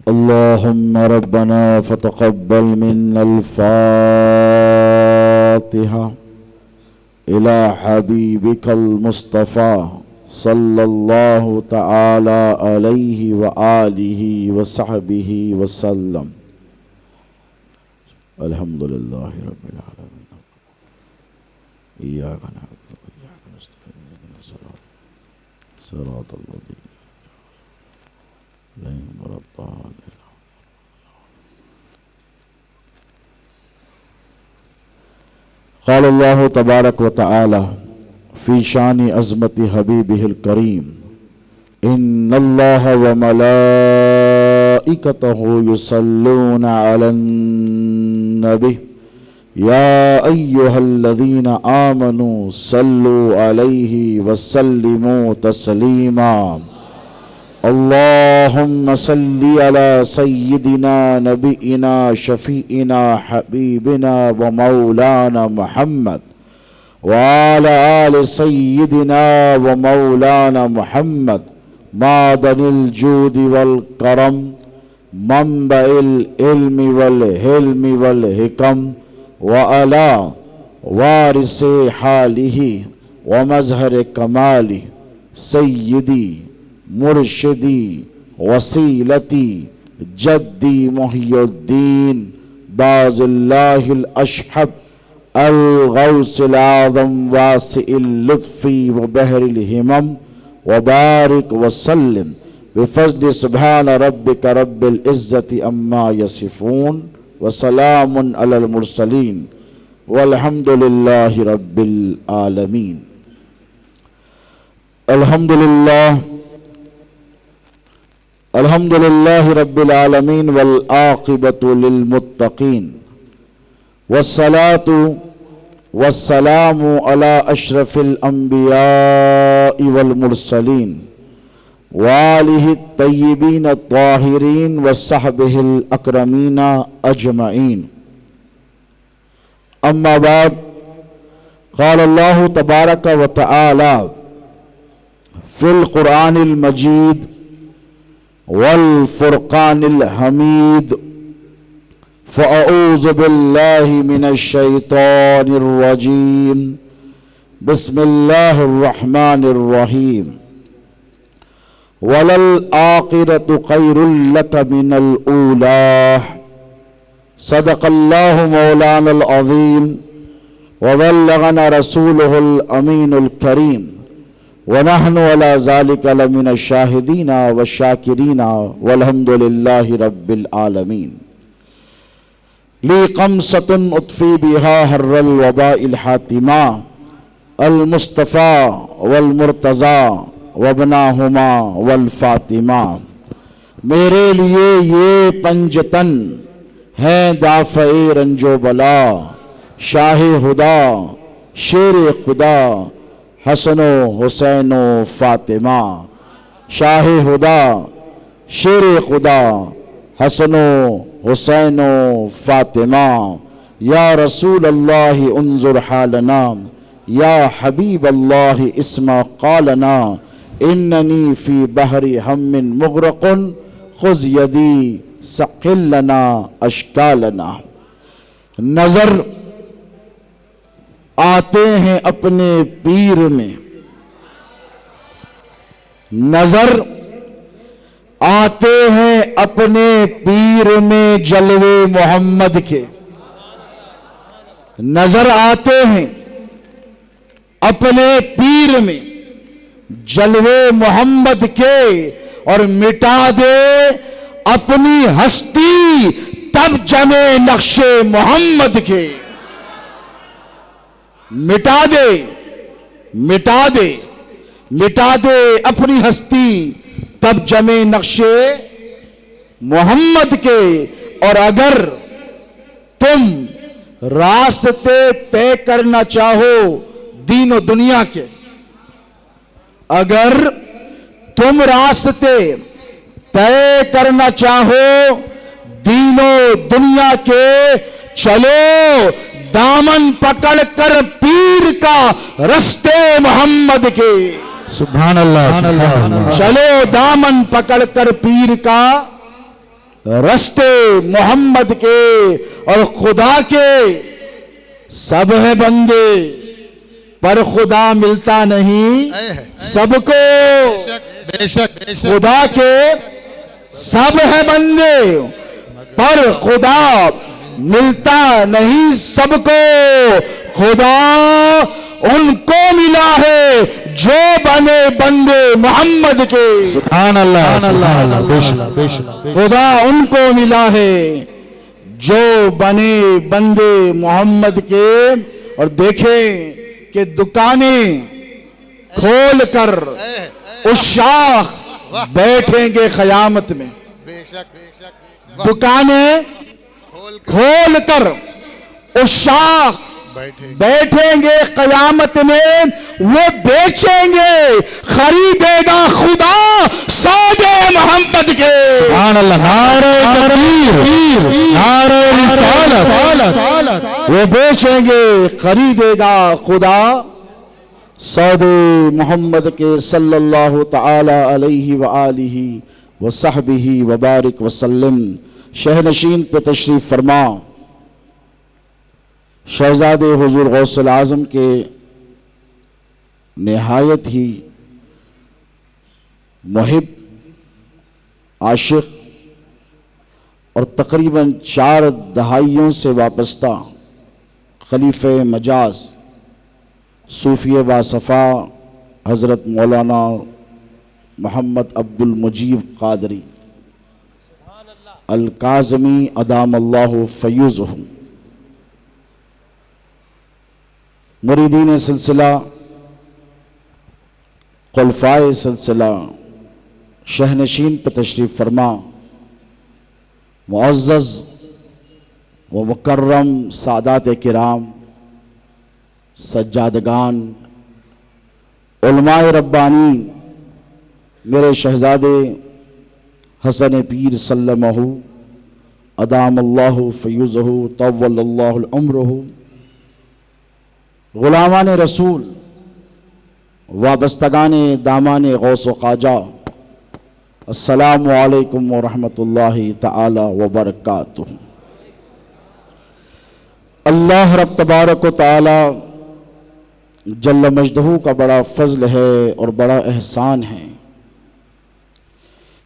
अल्लाहुम्मा रब्बना फतक़ब्बल मिन्नल फ़ातिहा इला हबीबिकल मुस्तफ़ा सल्लल्लाहु तआला अलैहि व आलिहि व सहबिहि वसल्लम। अल्हम्दुलिल्लाहि रब्बिल आलमीन। इय्याका नअबुदु व इय्याका नस्तईन इहदिनस सिरातल लज़ीना अनअमता अलैहिम। क़ाल अल्लाहु तबारक व तआला फ़ी शानि अज़मति हबीबिहिल करीम इन्नल्लाहा व मलाइकतहु युसल्लूना अलन नबी या अय्युहल्लज़ीना आमनू सल्लू अलैहि व सल्लिमू तस्लीमा। अल्लाहुम्मा सल्लि अला सय्यिदिना नबीना शफीइना हबीबिना व मौलाना मुहम्मद व अला आलि सय्यिदिना व मौलाना मुहम्मद मादनिल जूदि वल करम मंबइल इल्मि वल हिल्मि वल हिकम व अला वारिसे हालिही व मज़हर कमाली सय्यदी मुर्शिदी वसीलती जद्दी मुहियुद्दीन बाज़िल्लाहिल अशहब अल गौसिल आज़म वासिइल लुत्फ़ी व बहरिल हिमम व बारिक वसल्लिम बिफ़ज़्लि सुब्हान रब्बिका रब्बिल इज़्ज़ति अम्मा यसिफ़ून व सलामुन अलल मुरसलीन वल्हम्दुलिल्लाहि रब्बिल आलमीन। अल्हम्दुलिल्लाह अल्हम्दुलिल्लाहि रब्बिल आलमीन वल आक़िबतु लिल मुत्तक़ीन वस्सलातु वस्सलामु अला अशरफिल अंबियाइ वल मुरसलीन व आलिहि तय्यिबीन अत्ताहिरीन व सहबिहिल अकरमीन अजमईन। अम्मा बाद क़ाल अल्लाहु तबारक व तआला फ़िल क़ुरआनिल मजीद वल फ़ुरक़ानिल हमीद फ़अऊज़ु बिल्लाहि मिनश शैतानिर रजीम बिस्मिल्लाहिर रहमानिर रहीम वलल आखिरतु खैरुल लक मिनल ऊला सदक़ल्लाहु मौलानल अज़ीम व बल्लगना रसूलुहुल अमीनुल करीम व नहनु अला ज़ालिका लमिनश शाहिदीना व शाकिरीना वल्हम्दुलिल्लाहि रब्बिल आलमीन। ली क़म्सतुन उत्फ़ी बिहा हर्रल वबाइल हातिमा अल मुस्तफ़ा वल मुर्तज़ा वबनाहुमा वल फ़ातिमा। मेरे लिए ये पंजतन हैं दाफ़े रंजो बला शाहे हुदा शेरे खुदा हसनो हुसैनो फ़ातिमा। शाहे हुदा शेरे खुदा हसनो हुसैनो फ़ातिमा। या रसूल अल्लाह उन्ज़ुर हालना या हबीब अल्लाह इस्मा क़ालना इन्ननी फ़ी बहरी हम्मिन मुग़रक़ुन ख़ुज़ यदी सक़िल लना अश्कालना। नज़र आते हैं अपने पीर में, नजर आते हैं अपने पीर में जलवे मोहम्मद के। नजर आते हैं अपने पीर में जलवे मोहम्मद के और मिटा दे अपनी हस्ती तब जमे नक्शे मोहम्मद के। मिटा दे मिटा दे मिटा दे अपनी हस्ती तब जमे नक्शे मोहम्मद के। और अगर तुम रास्ते तय करना चाहो दीन और दुनिया के, अगर तुम रास्ते तय करना चाहो दीनो दुनिया के, चलो दामन पकड़ कर पीर का रस्ते मोहम्मद के। सुभान अल्लाह। चलो दामन पकड़ कर पीर का रस्ते मोहम्मद के और खुदा के सब है बंदे, पर खुदा मिलता नहीं सबको। खुदा के सब है बंदे, पर खुदा मिलता नहीं सबको। खुदा उनको मिला है जो बने बंदे मोहम्मद के। सुभान अल्लाह, सुभान अल्लाह। खुदा उनको मिला है जो बने बंदे मोहम्मद के। और देखें कि दुकानें खोल कर उस शाख बैठेंगे क़यामत में। दुकानें खोल कर उस शाख बैठेंगे क़यामत में। वो बेचेंगे, खरीदेगा खुदा सौदे मोहम्मद के। सुभान अल्लाह। नारे तकबीर, नारे रिसालत। वो बेचेंगे, खरीदेगा खुदा सौदे मोहम्मद के सल्लल्लाहु तआला अलैहि व आलिहि व सहबिही व बारिक वसल्लम। शहनशीन पे तशरीफ फरमा शहजादे हुजूर गौसुल आज़म के निहायत ही मुहिब, आशिक और तकरीबन 4 दहाइयों से वाबस्ता खलीफे मजाज सूफी बासफ़ा हज़रत मौलाना मोहम्मद अब्दुल मुजीब क़ादरी अल काज़मी अदामल्लाहु फ़यूज़ुहु, मुरीदीन सिलसिला, खुलफ़ाए सिलसिला, शहनशीन पर तशरीफ़ फरमा मुअज़्ज़ज़ व मुकर्रम सादात किराम, सज्जादगान, उलमाए रब्बानी, मेरे शहजादे हसन पीर सल्लमहु अदामल्लाहु फ़यूज़हु तव्वलल्लाहु उम्रहु, गुलामान रसूल, वाबस्तगाने दामाने गौस व ख्वाजा, अस्सलामु अलैकुम व रहमतुल्लाहि तआला व बरकातुहू। अल्लाह रब तबारक व तआला जल्ल मजदहू का बड़ा फज़ल है और बड़ा एहसान है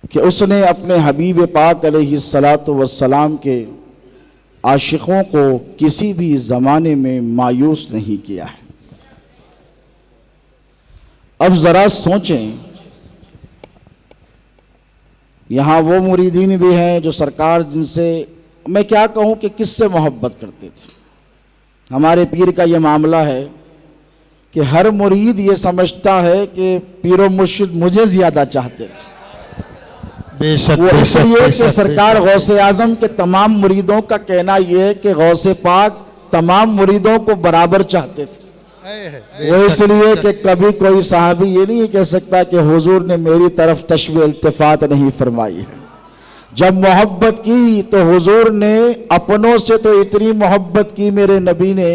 कि उसने अपने हबीब पाक अलैहिस्सलातु वस्सलाम के आशिकों को किसी भी ज़माने में मायूस नहीं किया है। अब ज़रा सोचें, यहाँ वो मुरीदीन भी हैं जो सरकार जिनसे मैं क्या कहूँ कि किससे मोहब्बत करते थे। हमारे पीर का ये मामला है कि हर मुरीद ये समझता है कि पीरो मुर्शिद मुझे ज़्यादा चाहते थे। वो इसलिए कि सरकार गौसे आज़म के तमाम मुरीदों का कहना यह है कि गौसे पाक तमाम मुरीदों को बराबर चाहते थे। वो इसलिए कि कभी कोई साहबी ये नहीं कह सकता कि हुजूर ने मेरी तरफ तशबीह इल्तिफात नहीं फरमाई है। जब मोहब्बत की तो हुजूर ने अपनों से तो इतनी मोहब्बत की मेरे नबी ने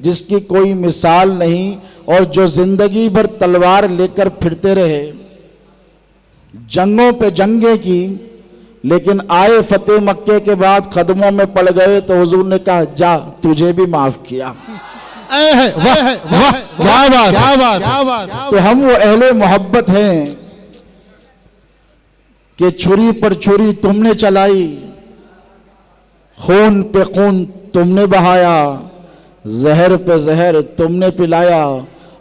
जिसकी कोई मिसाल नहीं, और जो जिंदगी भर तलवार लेकर फिरते रहे, जंगों पे जंगे की, लेकिन आए फतेह मक्के के बाद कदमों में पड़ गए तो हुजूर ने कहा जा तुझे भी माफ किया। तो हम वो अहले मोहब्बत हैं कि छुरी पर छुरी तुमने चलाई, खून पे खून तुमने बहाया, जहर पे जहर तुमने पिलाया,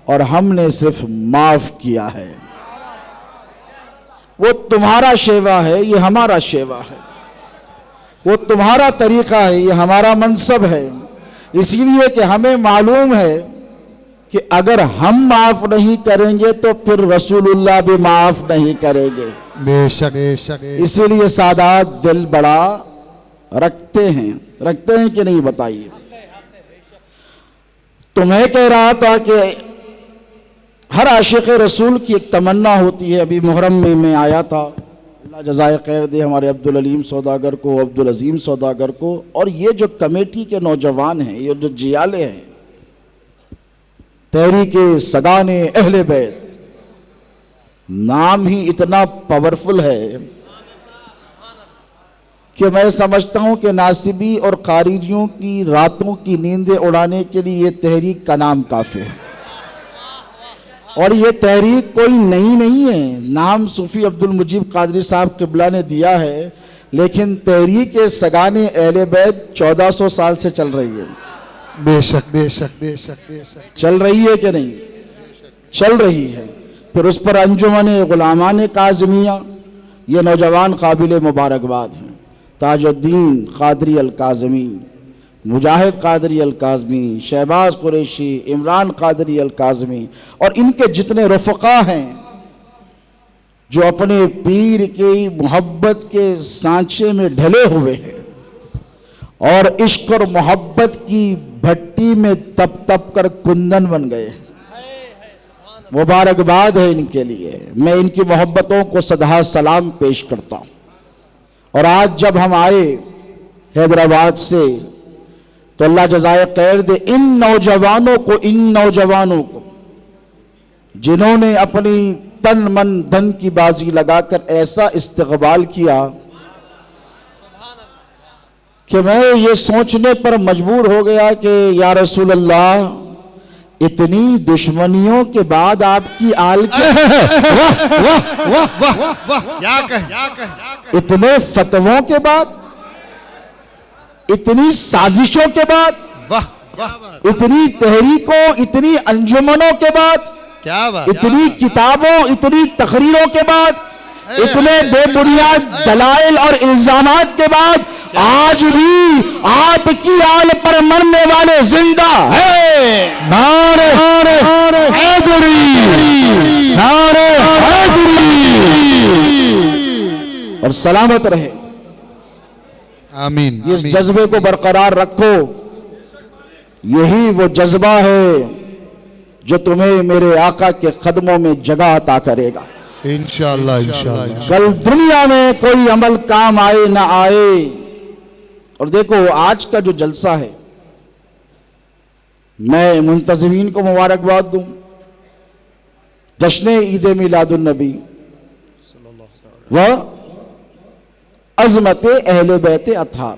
और हमने सिर्फ माफ किया है। वो तुम्हारा शेवा है, ये हमारा शेवा है। वो तुम्हारा तरीका है, ये हमारा मनसब है। इसीलिए कि हमें मालूम है कि अगर हम माफ नहीं करेंगे तो फिर रसूलुल्लाह भी माफ नहीं करेंगे। बेशक बेशक। इसीलिए सादात दिल बड़ा रखते हैं कि नहीं बताइए। तुम्हें कह रहा था कि हर आशिक रसूल की एक तमन्ना होती है। अभी मुहर्रम में मैं आया था, अल्लाह जज़ाए खैर दे हमारे अब्दुल अलीम सौदागर को, अब्दुल अजीम सौदागर को, और ये जो कमेटी के नौजवान हैं, ये जो जियाले हैं, तहरीके सगाने अहले बैत, नाम ही इतना पावरफुल है। कि मैं समझता हूं कि नासिबी और खारिजियों की रातों की नींदें उड़ाने के लिए ये तहरीक का नाम काफ़ी है। और ये तहरीक कोई नई नहीं है, नाम सूफी अब्दुल मुजीब कादरी साहब किबला ने दिया है, लेकिन तहरीक सगाने अहले बैत 1400 साल से चल रही है। बेशक बेशक बेशक बेशक चल रही है कि नहीं? चल रही है। फिर उस पर अंजुमन गुलामान काज़मिया, ये नौजवान काबिल मुबारकबाद हैं। ताजुद्दीन कादरी अल काज़मी, मुजाहिद कादरी अल काज़मी, शहबाज कुरैशी, इमरान कादरी अल काज़मी और इनके जितने रफ़क़ा हैं जो अपने पीर की मोहब्बत के सांचे में ढले हुए हैं और इश्क और मोहब्बत की भट्टी में तप तप कर कुंदन बन गए। मुबारकबाद है इनके लिए। मैं इनकी मोहब्बतों को सदा सलाम पेश करता हूँ। और आज जब हम आए हैदराबाद से तो अल्लाह जज़ाए खैर दे इन नौजवानों को जिन्होंने अपनी तन मन धन की बाजी लगाकर ऐसा इस्तक़बाल किया कि मैं ये सोचने पर मजबूर हो गया कि या रसूल अल्लाह, इतनी दुश्मनियों के बाद आपकी आल क्या कह, इतने फतवों के बाद, इतनी साजिशों के बाद, इतनी तहरीकों, इतनी अंजुमनों के बाद, क्या बात, इतनी किताबों, इतनी तकरीरों के बाद, इतने बेबुनियाद दलाइल और इल्जामात के बाद आज भी आपकी आल पर मरने वाले जिंदा है। नारे हैदरी, नारे हैदरी और सलामत रहे। आमीन। इस जज्बे को बरकरार रखो। यही वो जज्बा है जो तुम्हें मेरे आका के कदमों में जगह अता करेगा इंशाअल्लाह इंशाअल्लाह। कल दुनिया में कोई अमल काम आए ना आए। और देखो आज का जो जलसा है, मैं मुंतज़मीन को मुबारकबाद दूं। जश्न ईद मिलादुन नबी व अज़मत अहले बैत अत्हार।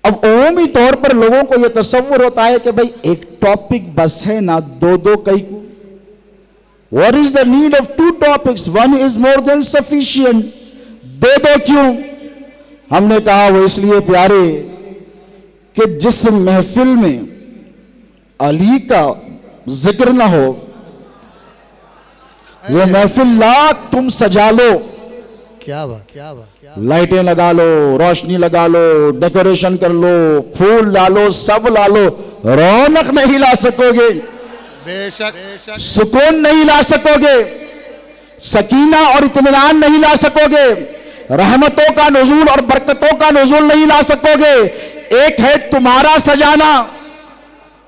अब उमूमी तौर पर लोगों को यह तसव्वुर होता है कि भाई एक टॉपिक बस है ना, दो दो कई को। What is the need of two topics? One is more than sufficient. दे दो क्यों? हमने कहा वो इसलिए प्यारे कि जिस महफिल में अली का जिक्र ना हो वो महफिल लाख तुम सजा लो, क्या बात, क्या बात, क्या लाइटें लगा लो, रोशनी लगा लो, डेकोरेशन कर लो, फूल डालो, सब ला लो, रौनक नहीं ला सकोगे, बेशक सुकून नहीं ला सकोगे, सकीना और इत्मीनान नहीं ला सकोगे, रहमतों का नुज़ूल और बरकतों का नुज़ूल नहीं ला सकोगे। एक है तुम्हारा सजाना,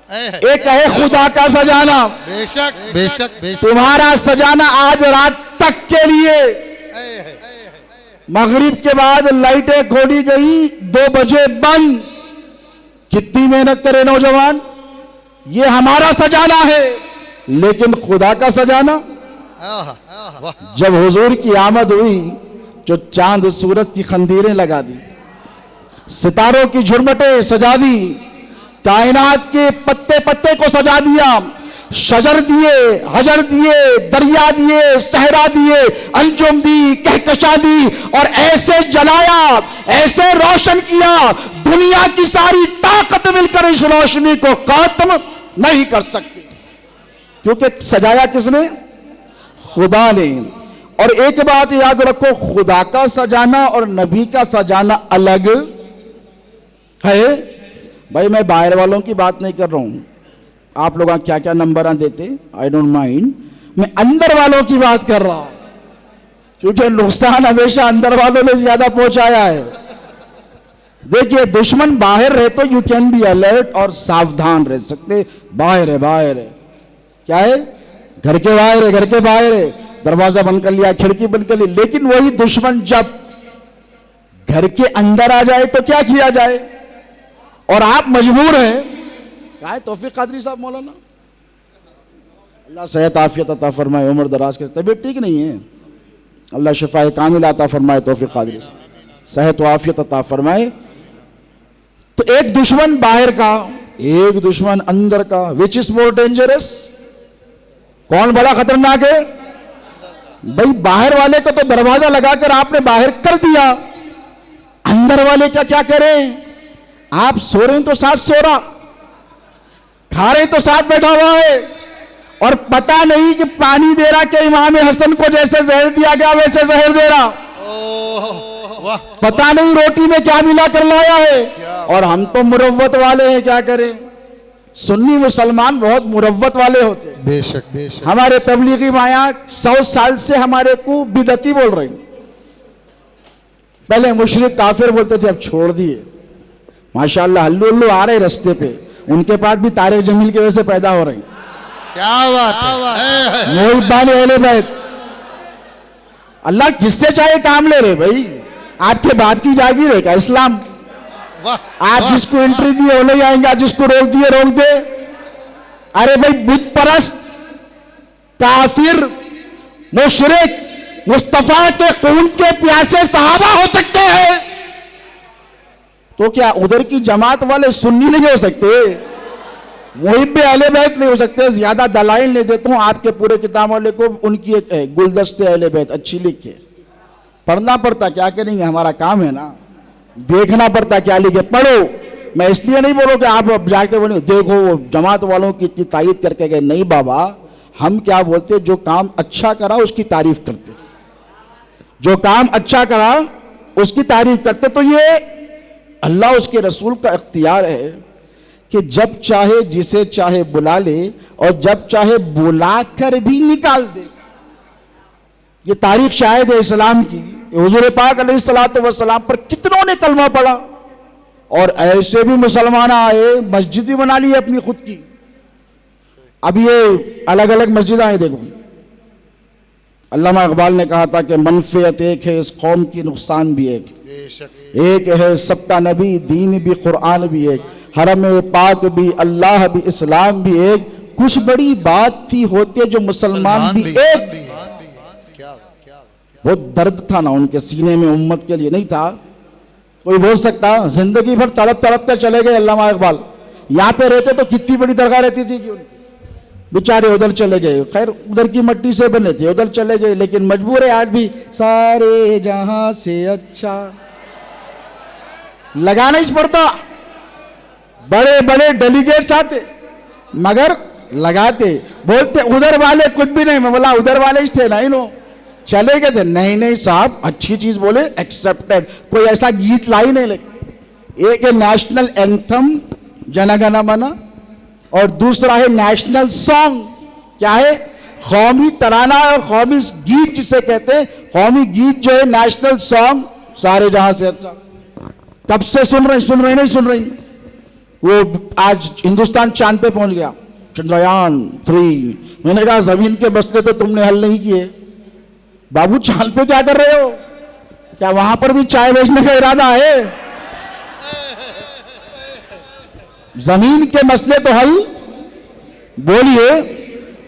एक है खुदा का सजाना। बेशक बेशक बेशक तुम्हारा सजाना आज रात तक के लिए, मगरिब के बाद लाइटें खोली गई, 2 बजे बंद। कितनी मेहनत करे नौजवान, ये हमारा सजाना है। लेकिन खुदा का सजाना, जब हुजूर की आमद हुई जो चांद सूरज की खंदीरें लगा दी, सितारों की झुरमटें सजा दी, कायनात के पत्ते पत्ते को सजा दिया, शजर दिए, हजर दिए, दरिया दिए, सहरा दिए, अंजुम दी, कहकशा दी और ऐसे जलाया, ऐसे रोशन किया, दुनिया की सारी ताकत मिलकर इस रोशनी को खत्म नहीं कर सकती। क्योंकि सजाया किसने? खुदा ने। और एक बात याद रखो, खुदा का सजाना और नबी का सजाना अलग है। भाई मैं बाहर वालों की बात नहीं कर रहा हूं, आप लोग क्या क्या नंबर देते, आई डोंट माइंड। मैं अंदर वालों की बात कर रहा हूं, क्योंकि नुकसान हमेशा अंदर वालों ने ज्यादा पहुंचाया है। देखिए दुश्मन बाहर रहे तो यू कैन बी अलर्ट और सावधान रह सकते। बाहर है, बाहर है, क्या है? घर के बाहर है, घर के बाहर है, दरवाजा बंद कर लिया, खिड़की बंद कर ली। लेकिन वही दुश्मन जब घर के अंदर आ जाए तो क्या किया जाए? और आप मजबूर हैं। क्या है तौफीक कादरी साहब मौलाना, अल्लाह सेहत आफियत अता फरमाए, उम्र दराज करे। तबीयत ठीक नहीं है, अल्लाह शिफाए कामिल अता फरमाए तौफीक कादरी साहब। सेहत व आफियत अता फरमाए। तो एक दुश्मन बाहर का, एक दुश्मन अंदर का, विच इज मोर डेंजरस? कौन बड़ा खतरनाक है? भाई बाहर वाले को तो दरवाजा लगाकर आपने बाहर कर दिया, अंदर वाले का क्या करें? आप सो रहे हैं तो साथ सो रहा, खा रहे तो साथ बैठा हुआ है, और पता नहीं कि पानी दे रहा कि इमाम हसन को जैसे जहर दिया गया वैसे जहर दे रहा, वाह पता नहीं रोटी में क्या मिला कर लाया है। और हम तो मुरव्वत वाले हैं, क्या करें? सुन्नी मुसलमान बहुत मुरव्वत वाले होते हैं। बेशक बेशक। हमारे तबलीगी माया 100 साल से हमारे को बिदती बोल रही, पहले मुशरिक काफिर बोलते थे, अब छोड़ दिए। माशाअल्लाह हल्लू हल्लू आ रहे रास्ते पे, उनके पास भी तारिक जमील की वजह से पैदा हो रही। क्या बात है। मोहिब्बान अहले बैत, अल्लाह जिससे चाहे काम ले रहे भाई, आपके बात की जागीर है क्या इस्लाम? वाह आप जिसको एंट्री दिए वो नहीं आएंगे, जिसको रोक दिए रोक दे। अरे भाई बुत परस्त, काफिर, मुशरिक मुस्तफा के खून के प्यासे सहाबा हो सकते हैं, तो क्या उधर की जमात वाले सुन्नी नहीं हो सकते? मुहिब्बे अहले बैत नहीं हो सकते? ज्यादा दलाइल नहीं देता हूं आपके पूरे किताब वाले को, उनकी एक गुलदस्ते अहले बैत अच्छी लिखे, पढ़ना पड़ता, क्या करेंगे, हमारा काम है ना, देखना पड़ता क्या लिखे, पढ़ो। मैं इसलिए नहीं बोलो कि आप जाके बोले देखो वो जमात वालों की इतनी तारीफ करके गए, नहीं बाबा, हम क्या बोलते, जो काम अच्छा करा उसकी तारीफ करते, जो काम अच्छा करा उसकी तारीफ करते। तो ये अल्लाह उसके रसूल का इख्तियार है कि जब चाहे जिसे चाहे बुला ले और जब चाहे बुला कर भी निकाल दे। ये तारीख शायद है इस्लाम की। हुजूर पाक अलैहिस्सलातु वस्सलाम पर कितनों ने कलमा पढ़ा, और ऐसे भी मुसलमान आए मस्जिद भी बना ली अपनी खुद की। अब ये अलग अलग मस्जिद आए, देखो अल्लामा इकबाल ने कहा था कि मनफियत एक है इस कौम की, नुकसान भी एक, एक है सबका नबी, दीन भी कुरान भी एक, हरम पाक भी, अल्लाह भी, इस्लाम भी एक, कुछ बड़ी बात थी होते जो मुसलमान भी एक। बहुत दर्द था ना उनके सीने में, उम्मत के लिए नहीं था। कोई बोल सकता जिंदगी भर तड़प तड़प कर चले गए अल्लामा इकबाल, यहाँ पे रहते तो कितनी बड़ी दरगाह रहती थी कि बेचारे उधर चले गए। खैर उधर की मट्टी से बने थे, उधर चले गए, लेकिन मजबूर है आज भी सारे जहां से अच्छा लगाना ही पड़ता। बड़े बड़े डेलीगेट्स आते मगर लगाते, बोलते उधर वाले कुछ भी नहीं। मैं बोला उधर वाले ही थे ना, इन्हों चले गए थे। नहीं नहीं साहब, अच्छी चीज बोले, एक्सेप्टेड, कोई ऐसा गीत लाई नहीं। लेकिन एक है नेशनल एंथम जनगण मन, और दूसरा है नेशनल सॉन्ग। क्या है? कौमी तराना और कौमी गीत जिसे कहते हैं। कौमी गीत जो है नेशनल सॉन्ग, सारे जहां से अच्छा। कब से सुन रही नहीं सुन रही। वो आज हिंदुस्तान चांद पे पहुंच गया, चंद्रयान 3। मैंने कहा जमीन के मसले तो तुमने हल नहीं किए बाबू, चांद पे क्या कर रहे हो? क्या वहां पर भी चाय बेचने का इरादा है? जमीन के मसले तो हल बोलिए,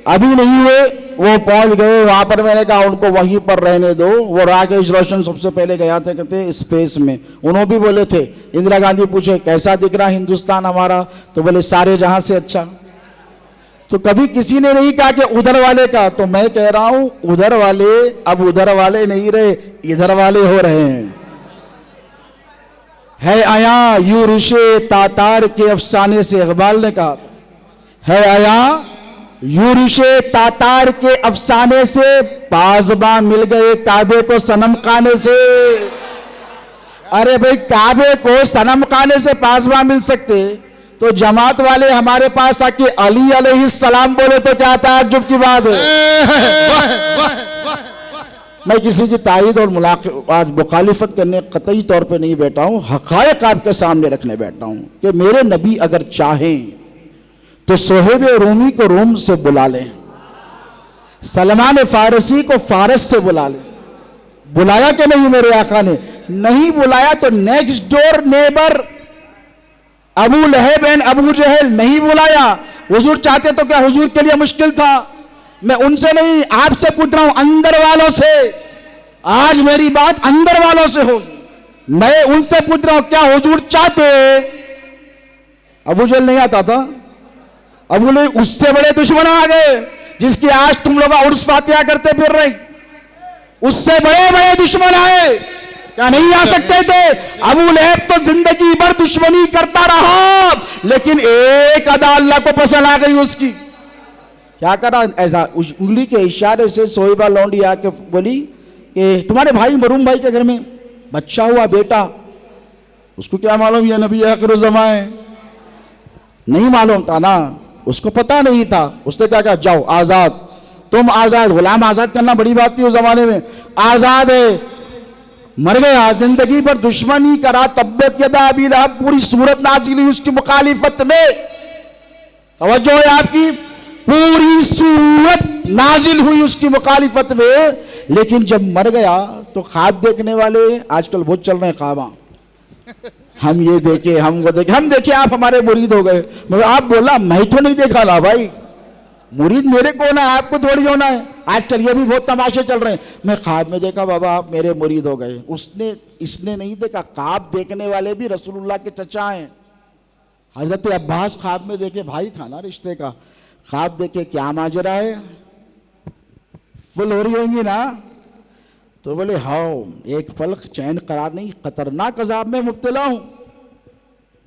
अभी नहीं हुए। वो पहुंच गए वहां पर, मैंने कहा उनको वहीं पर रहने दो। वो राकेश रोशन सबसे पहले गया था कहते स्पेस में, उन्होंने भी बोले थे। इंदिरा गांधी पूछे कैसा दिख रहा हिंदुस्तान हमारा, तो बोले सारे जहां से अच्छा। तो कभी किसी ने नहीं कहा कि उधर वाले का। तो मैं कह रहा हूं उधर वाले अब उधर वाले नहीं रहे, इधर वाले हो रहे हैं। है आया यू ऋषे तातार के अफसाने से, इकबाल ने कहा है आया यू ऋषे तातार के अफसाने से, पासबा मिल गए काबे को सनम खाने से। अरे भाई काबे को सनम खाने से पासबा मिल सकते, तो जमात वाले हमारे पास आके अली अलैहिस्सलाम बोले तो क्या ताज्जुब की बात है। मैं किसी की तारीद और मुखालिफत करने कतई तौर पे नहीं बैठा हूं, हकायक आपके सामने रखने बैठा हूं कि मेरे नबी अगर चाहें तो सोहेब रूमी को रोम से बुला लें, सलमान फारसी को फारस से बुला लें। बुलाया कि नहीं मेरे आका ने? नहीं बुलाया तो next door neighbour Abu Lahab and Abu Jahl नहीं बुलाया। हुजूर चाहते तो क्या हुजूर के लिए मुश्किल था? मैं उनसे नहीं आपसे पूछ रहा हूं, अंदर वालों से। आज मेरी बात अंदर वालों से होगी। मैं उनसे पूछ रहा हूं क्या हुजूर चाहते? अबू जहल नहीं आता था? अबू जहल उससे बड़े दुश्मन आ गए जिसकी आज तुम लोग उर्स फातिहा करते फिर रहे, उससे बड़े बड़े दुश्मन आए, क्या नहीं आ सकते थे? अबू लहब तो जिंदगी भर दुश्मनी करता रहा, लेकिन एक अदा अल्लाह को पसंद आ गई उसकी। क्या करा? ऐसा उंगली के इशारे से सोहिबा लौंडी आके बोली कि तुम्हारे भाई मरूम भाई के घर में बच्चा हुआ बेटा। उसको क्या मालूम ये नबी आखिर ज़मां है? नहीं मालूम था ना, उसको पता नहीं था। उसने क्या कहा, जाओ आजाद, तुम आजाद। गुलाम आजाद करना बड़ी बात थी उस जमाने में। आजाद है, मर गया, जिंदगी भर दुश्मनी करा। तब्बत यदा अबी लहब पूरी सूरत नाजिल हुई उसकी मुखालिफत में। तवज्जो है आपकी, पूरी सूरत नाजिल हुई उसकी मुखालिफत में। लेकिन जब मर गया तो ख्वाब देखने वाले आजकल बहुत चल रहे हैं, ख्वाबा हम ये देखे, हम वो देखे, हम देखे, आप हमारे मुरीद हो गए। मगर आप बोला मैं तो नहीं देखा ना भाई, मुरीद मेरे को होना है, आपको थोड़ी होना है। आजकल ये भी बहुत तमाशे चल रहे हैं, मैं ख्वाब में देखा बाबा आप मेरे मुरीद हो गए। उसने इसने नहीं देखा, ख्वाब देखने वाले भी रसूलुल्लाह के चचा हैं। हजरत अब्बास ख्वाब में देखे, भाई था ना रिश्ते का, ख्वाब देखे क्या माजरा है, फुल हो रही होंगी ना? तो बोले हाँ, एक पलक चैन करार नहीं, खतरनाक अजाब में मुब्तला हूं।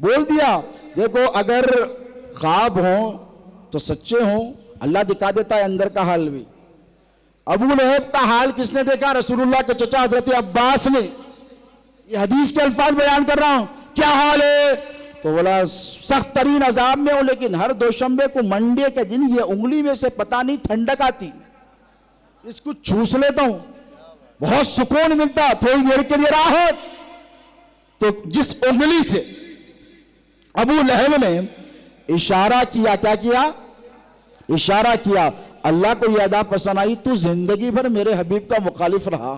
बोल दिया देखो अगर ख्वाब हो तो सच्चे हो, अल्लाह दिखा देता है अंदर का हाल भी। अबू लहब का हाल किसने देखा? रसूलुल्लाह के चचा हजरत अब्बास ने। ये हदीस के अल्फाज बयान कर रहा हूं, क्या हाल है? तो बोला सख्त तरीन अजाब में हो, लेकिन हर दोशंबे को मंडे के दिन ये उंगली में से पता नहीं ठंडक आती, इसको चूस लेता हूं, बहुत सुकून मिलता, थोड़ी देर के लिए राहत। तो जिस उंगली से अबू लहब ने इशारा किया, क्या किया? इशारा किया, अल्लाह को यह अदा पसंद आई, तू जिंदगी भर मेरे हबीब का मुखालिफ रहा,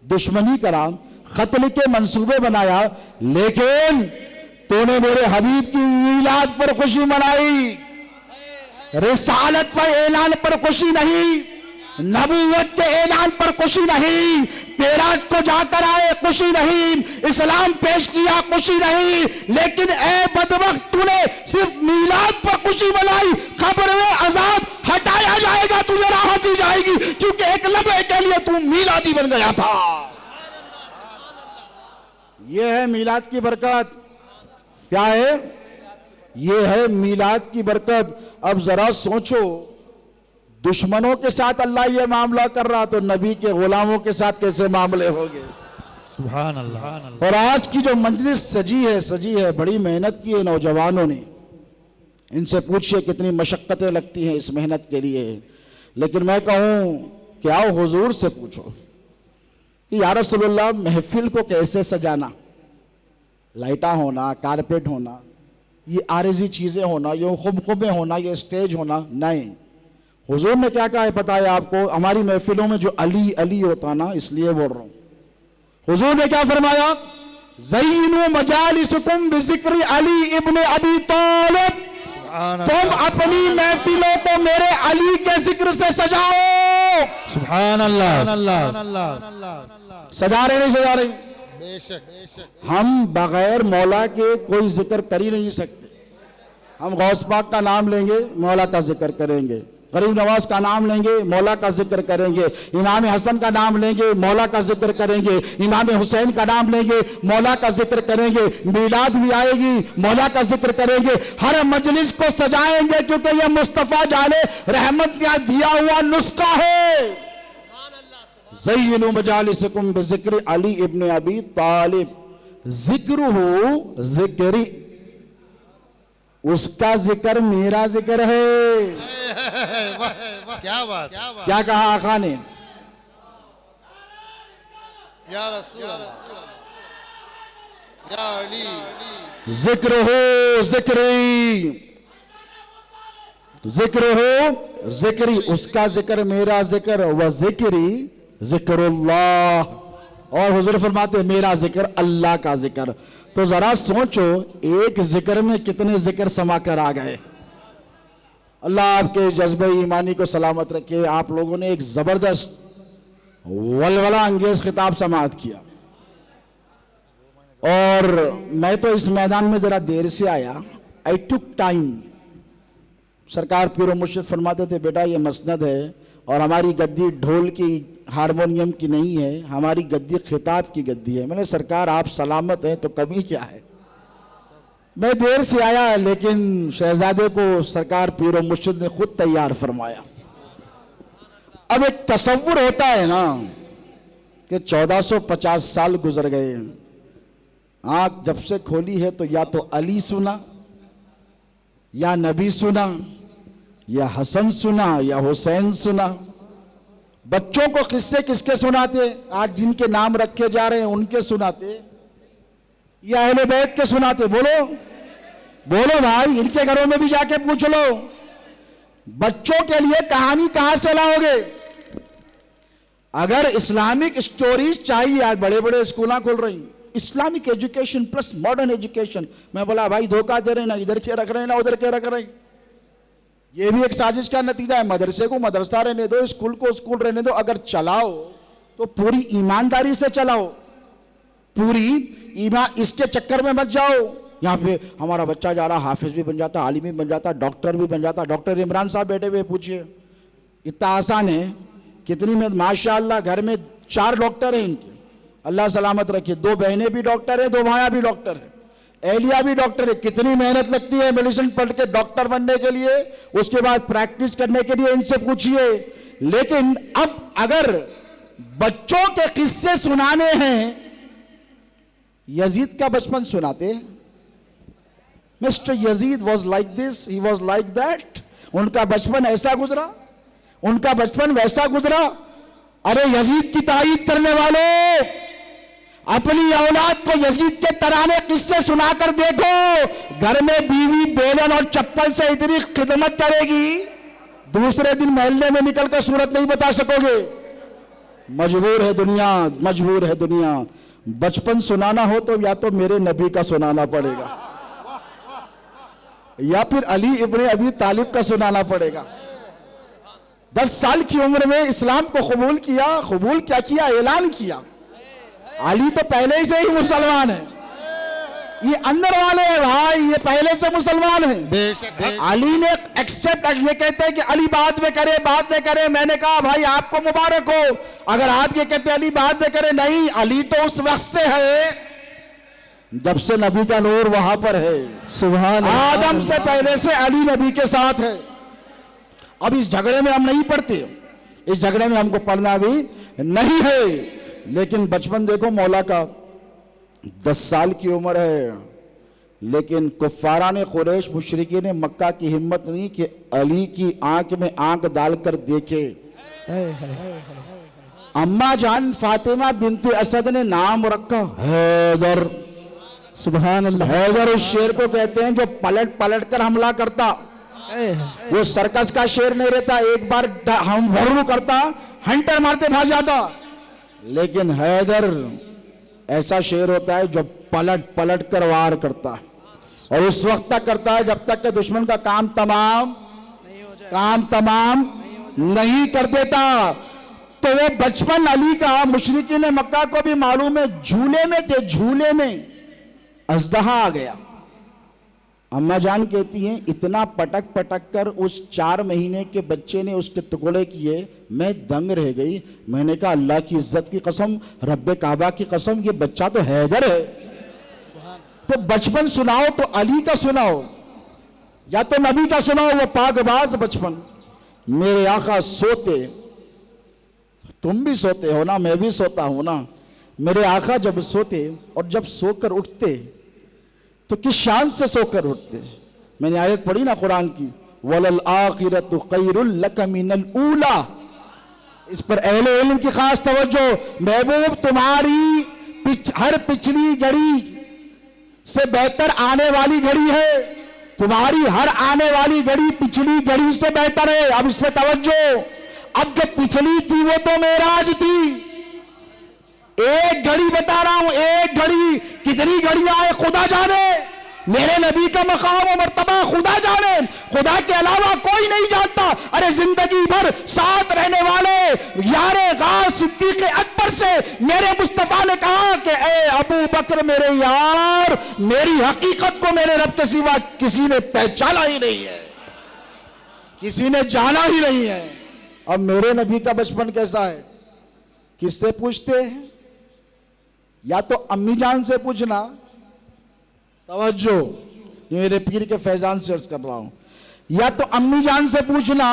दुश्मनी करा, कत्ल के मंसूबे बनाया, लेकिन तूने मेरे हबीब की मीलाद पर खुशी मनाई, रिसालत पर ऐलान पर खुशी नहीं, नबूवत के ऐलान पर खुशी नहीं, पेरात को जाकर आए खुशी नहीं, इस्लाम पेश किया खुशी नहीं, लेकिन ए बदबख्त तूने सिर्फ मीलाद पर खुशी मनाई। खबर में अजाब हटाया जाएगा, तुझे राहत दी जाएगी, क्योंकि एक लम्हे के लिए तू मीलादी बन गया था। यह है मीलाद की बरकत। क्या है? यह है मीलाद की बरकत। अब जरा सोचो, दुश्मनों के साथ अल्लाह ये मामला कर रहा तो नबी के गुलामों के साथ कैसे मामले होंगे? सुभान अल्लाह। और आज की जो मजलिस सजी है, बड़ी मेहनत की है नौजवानों ने। इनसे पूछिए कितनी मशक्कतें लगती हैं इस मेहनत के लिए। लेकिन मैं कहूँ कि आओ हुजूर से पूछो कि या रसूलुल्लाह महफिल को कैसे सजाना, लाइटा होना, कारपेट होना, ये आरिजी चीजें होना, ये खुबखुबे होना, ये स्टेज होना नहीं। हुजूर ने क्या कहा है पता है आपको? हमारी महफिलों में जो अली अली होता ना, इसलिए बोल रहा हूं। हुजूर ने क्या फरमाया? ज़य्यिनू मजालिसकुम बिज़िक्रि अली इब्न अबी तालिब, तुम अपनी महफिलों को मेरे अली के जिक्र से सजाओ। सुभान अल्लाह। सजा रहे नहीं सजा रहे? बेशक हम बगैर मौला के कोई जिक्र कर ही नहीं सकते। हम गौस पाक का नाम लेंगे, मौला का जिक्र करेंगे, गरीब नवाज का नाम लेंगे, मौला का जिक्र करेंगे, इमाम हसन का नाम लेंगे, मौला का जिक्र करेंगे, इमाम हुसैन का नाम लेंगे, मौला का जिक्र करेंगे, मीलाद भी आएगी, मौला का जिक्र करेंगे। हर मजलिस को सजाएंगे क्योंकि यह मुस्तफ़ा जाने रहमत का दिया हुआ नुस्खा है। ज़य्यिनू मजालिसकुम बिज़िक्रि अली इब्न अबी तालिब, ज़िक्रुहु ज़िक्री, उसका जिक्र मेरा जिक्र है। क्या बात, क्या कहा आका ने? या रसूल या अली, जिक्र हो जिक्री, जिक्र हो जिक्री, उसका जिक्र मेरा जिक्र, वह जिक्री जिक्रुल्लाह, और हुजूर फरमाते मेरा जिक्र अल्लाह का जिक्र। तो जरा सोचो, एक जिक्र में कितने जिक्र समा कर आ गए। अल्लाह आपके जज्बे ईमानी को सलामत रखे। आप लोगों ने एक जबरदस्त वलवला अंगेज खिताब समाअत किया। और मैं तो इस मैदान में जरा देर से आया। आई टुक टाइम। सरकार पीर मुर्शिद फरमाते थे, बेटा ये मसनद है और हमारी गद्दी ढोल की हारमोनियम की नहीं है, हमारी गद्दी खिताब की गद्दी है। मैंने सरकार आप सलामत हैं तो कमी क्या है। मैं देर से आया, लेकिन शहजादे को सरकार पीर मुर्शिद ने खुद तैयार फरमाया। अब एक तसव्वुर होता है ना कि 1450 साल गुजर गए, आंख जब से खोली है तो या तो अली सुना, या नबी सुना, या हसन सुना, या हुसैन सुना। बच्चों को किस्से किसके सुनाते? आज जिनके नाम रखे जा रहे हैं उनके सुनाते, या अहले बैत के सुनाते? बोलो बोलो भाई, इनके घरों में भी जाके पूछ लो। बच्चों के लिए कहानी कहां से लाओगे? अगर इस्लामिक स्टोरीज चाहिए, आज बड़े बड़े स्कूल खुल रही, Islamic education plus modern education. मैं बोला भाई धोखा दे रहे, ना इधर के रख रहे ना उधर के रख रहे। ये भी एक साजिश का नतीजा है। मदरसे को मदरसा रहने दो, स्कूल को स्कूल रहने दो। अगर चलाओ तो पूरी ईमानदारी से चलाओ, पूरी ईमान, इसके चक्कर में मत जाओ। यहाँ पे हमारा बच्चा जा रहा, हाफिज भी बन जाता, आलिम भी बन जाता, डॉक्टर भी बन जाता। डॉक्टर इमरान साहब बैठे हुए, पूछिए इतना आसान है? कितनी में माशाअल्लाह घर में 4 डॉक्टर हैं इनके, अल्लाह सलामत रखे। 2 बहनें भी डॉक्टर है, 2 भाया भी डॉक्टर है, एहलिया भी डॉक्टर है। कितनी मेहनत लगती है मेडिसिन पढ़ के डॉक्टर बनने के लिए, उसके बाद प्रैक्टिस करने के लिए, इनसे पूछिए। लेकिन अब अगर बच्चों के किस्से सुनाने हैं, यजीद का बचपन सुनाते, mister Yazid was like this, he was like that. उनका बचपन ऐसा गुजरा, उनका बचपन वैसा गुजरा। अरे यजीद की तारीफ करने वालों, अपनी औलाद को यजीद के तराने किससे सुनाकर देखो। घर में बीवी बेलन और चप्पल से इतनी खिदमत करेगी, दूसरे दिन मोहल्ले में निकलकर सूरत नहीं बता सकोगे। मजबूर है दुनिया, मजबूर है दुनिया। बचपन सुनाना हो तो या तो मेरे नबी का सुनाना पड़ेगा, या फिर अली इब्ने अबी तालिब का सुनाना पड़ेगा। 10 साल की उम्र में इस्लाम को कबूल किया। कबूल क्या किया? ऐलान किया। अली तो पहले से ही मुसलमान है, ये अंदर वाले हैं भाई, ये पहले से मुसलमान है। बेशक अली ने एक्सेप्ट, ये कहते हैं कि अली बाद में करे, बाद में करे। मैंने कहा भाई आपको मुबारक हो अगर आप ये कहते अली बाद में करे। नहीं, अली तो उस वक्त से है जब से नबी का नूर वहां पर है। सुभान अल्लाह। आदम से पहले से अली नबी के साथ है। अब इस झगड़े में हम नहीं पढ़ते, इस झगड़े में हमको पढ़ना भी नहीं है। लेकिन बचपन देखो मौला का, 10 साल की उम्र है, लेकिन कुफ्फारा ने, कुरैश मुशरिकी ने मक्का की हिम्मत नहीं कि अली की आंख में आंख डालकर देखे। अम्मा जान फातिमा बिनते असद ने नाम रखा हैदर। सुभान अल्लाह। हैदर उस शेर को कहते हैं जो पलट पलट कर हमला करता। वो सर्कस का शेर नहीं रहता, एक बार हम वरू करता, हंटर मारते भाग जाता। लेकिन हैदर ऐसा शेर होता है जो पलट पलट कर वार करता है, और उस वक्त तक करता है जब तक कि दुश्मन का काम तमाम नहीं कर देता। तो वो बचपन अली का मुशरिकीन मक्का को भी मालूम है। झूले में थे, झूले में अजदहा आ गया। अम्मा जान कहती हैं इतना पटक पटक कर उस 4 महीने के बच्चे ने उसके टुकड़े किए, मैं दंग रह गई। मैंने कहा अल्लाह की इज्जत की कसम, रब्बे काबा की कसम, ये बच्चा तो हैदर है। तो बचपन सुनाओ तो अली का सुनाओ, या तो नबी का सुनाओ, वो पाकबाज बचपन। मेरे आका सोते, तुम भी सोते हो ना, मैं भी सोता हूं ना। मेरे आका जब सोते और जब सोकर उठते तो किस शान से सोकर उठते। मैंने आयत पढ़ी ना कुरान की, वलल आखिरतु खैरुल लक मिनल ऊला। इस पर अहले इल्म की खास तवज्जो। महबूब तुम्हारी हर पिछली घड़ी से बेहतर आने वाली घड़ी है, तुम्हारी हर आने वाली घड़ी पिछली घड़ी से बेहतर है। अब इस पर तवज्जो। अब जो पिछली थी वो तो मेराज थी। एक घड़ी बता रहा हूं, एक घड़ी, कितनी घड़ियां आए खुदा जाने। मेरे नबी का मकाम और मर्तबा खुदा जाने, खुदा के अलावा कोई नहीं जानता। अरे जिंदगी भर साथ रहने वाले यारे गार सिद्दीक़ अकबर से मेरे मुस्तफा ने कहा कि ए अबू बकर मेरे यार, मेरी हकीकत को मेरे रब के सिवा किसी ने पहचाना ही नहीं है, किसी ने जाना ही नहीं है। अब मेरे नबी का बचपन कैसा है, किससे पूछते हैं? या तो अम्मी जान से पूछना, तवज्जो, ये मेरे पीर के फैजान से अर्ज कर रहा हूं, या तो अम्मी जान से पूछना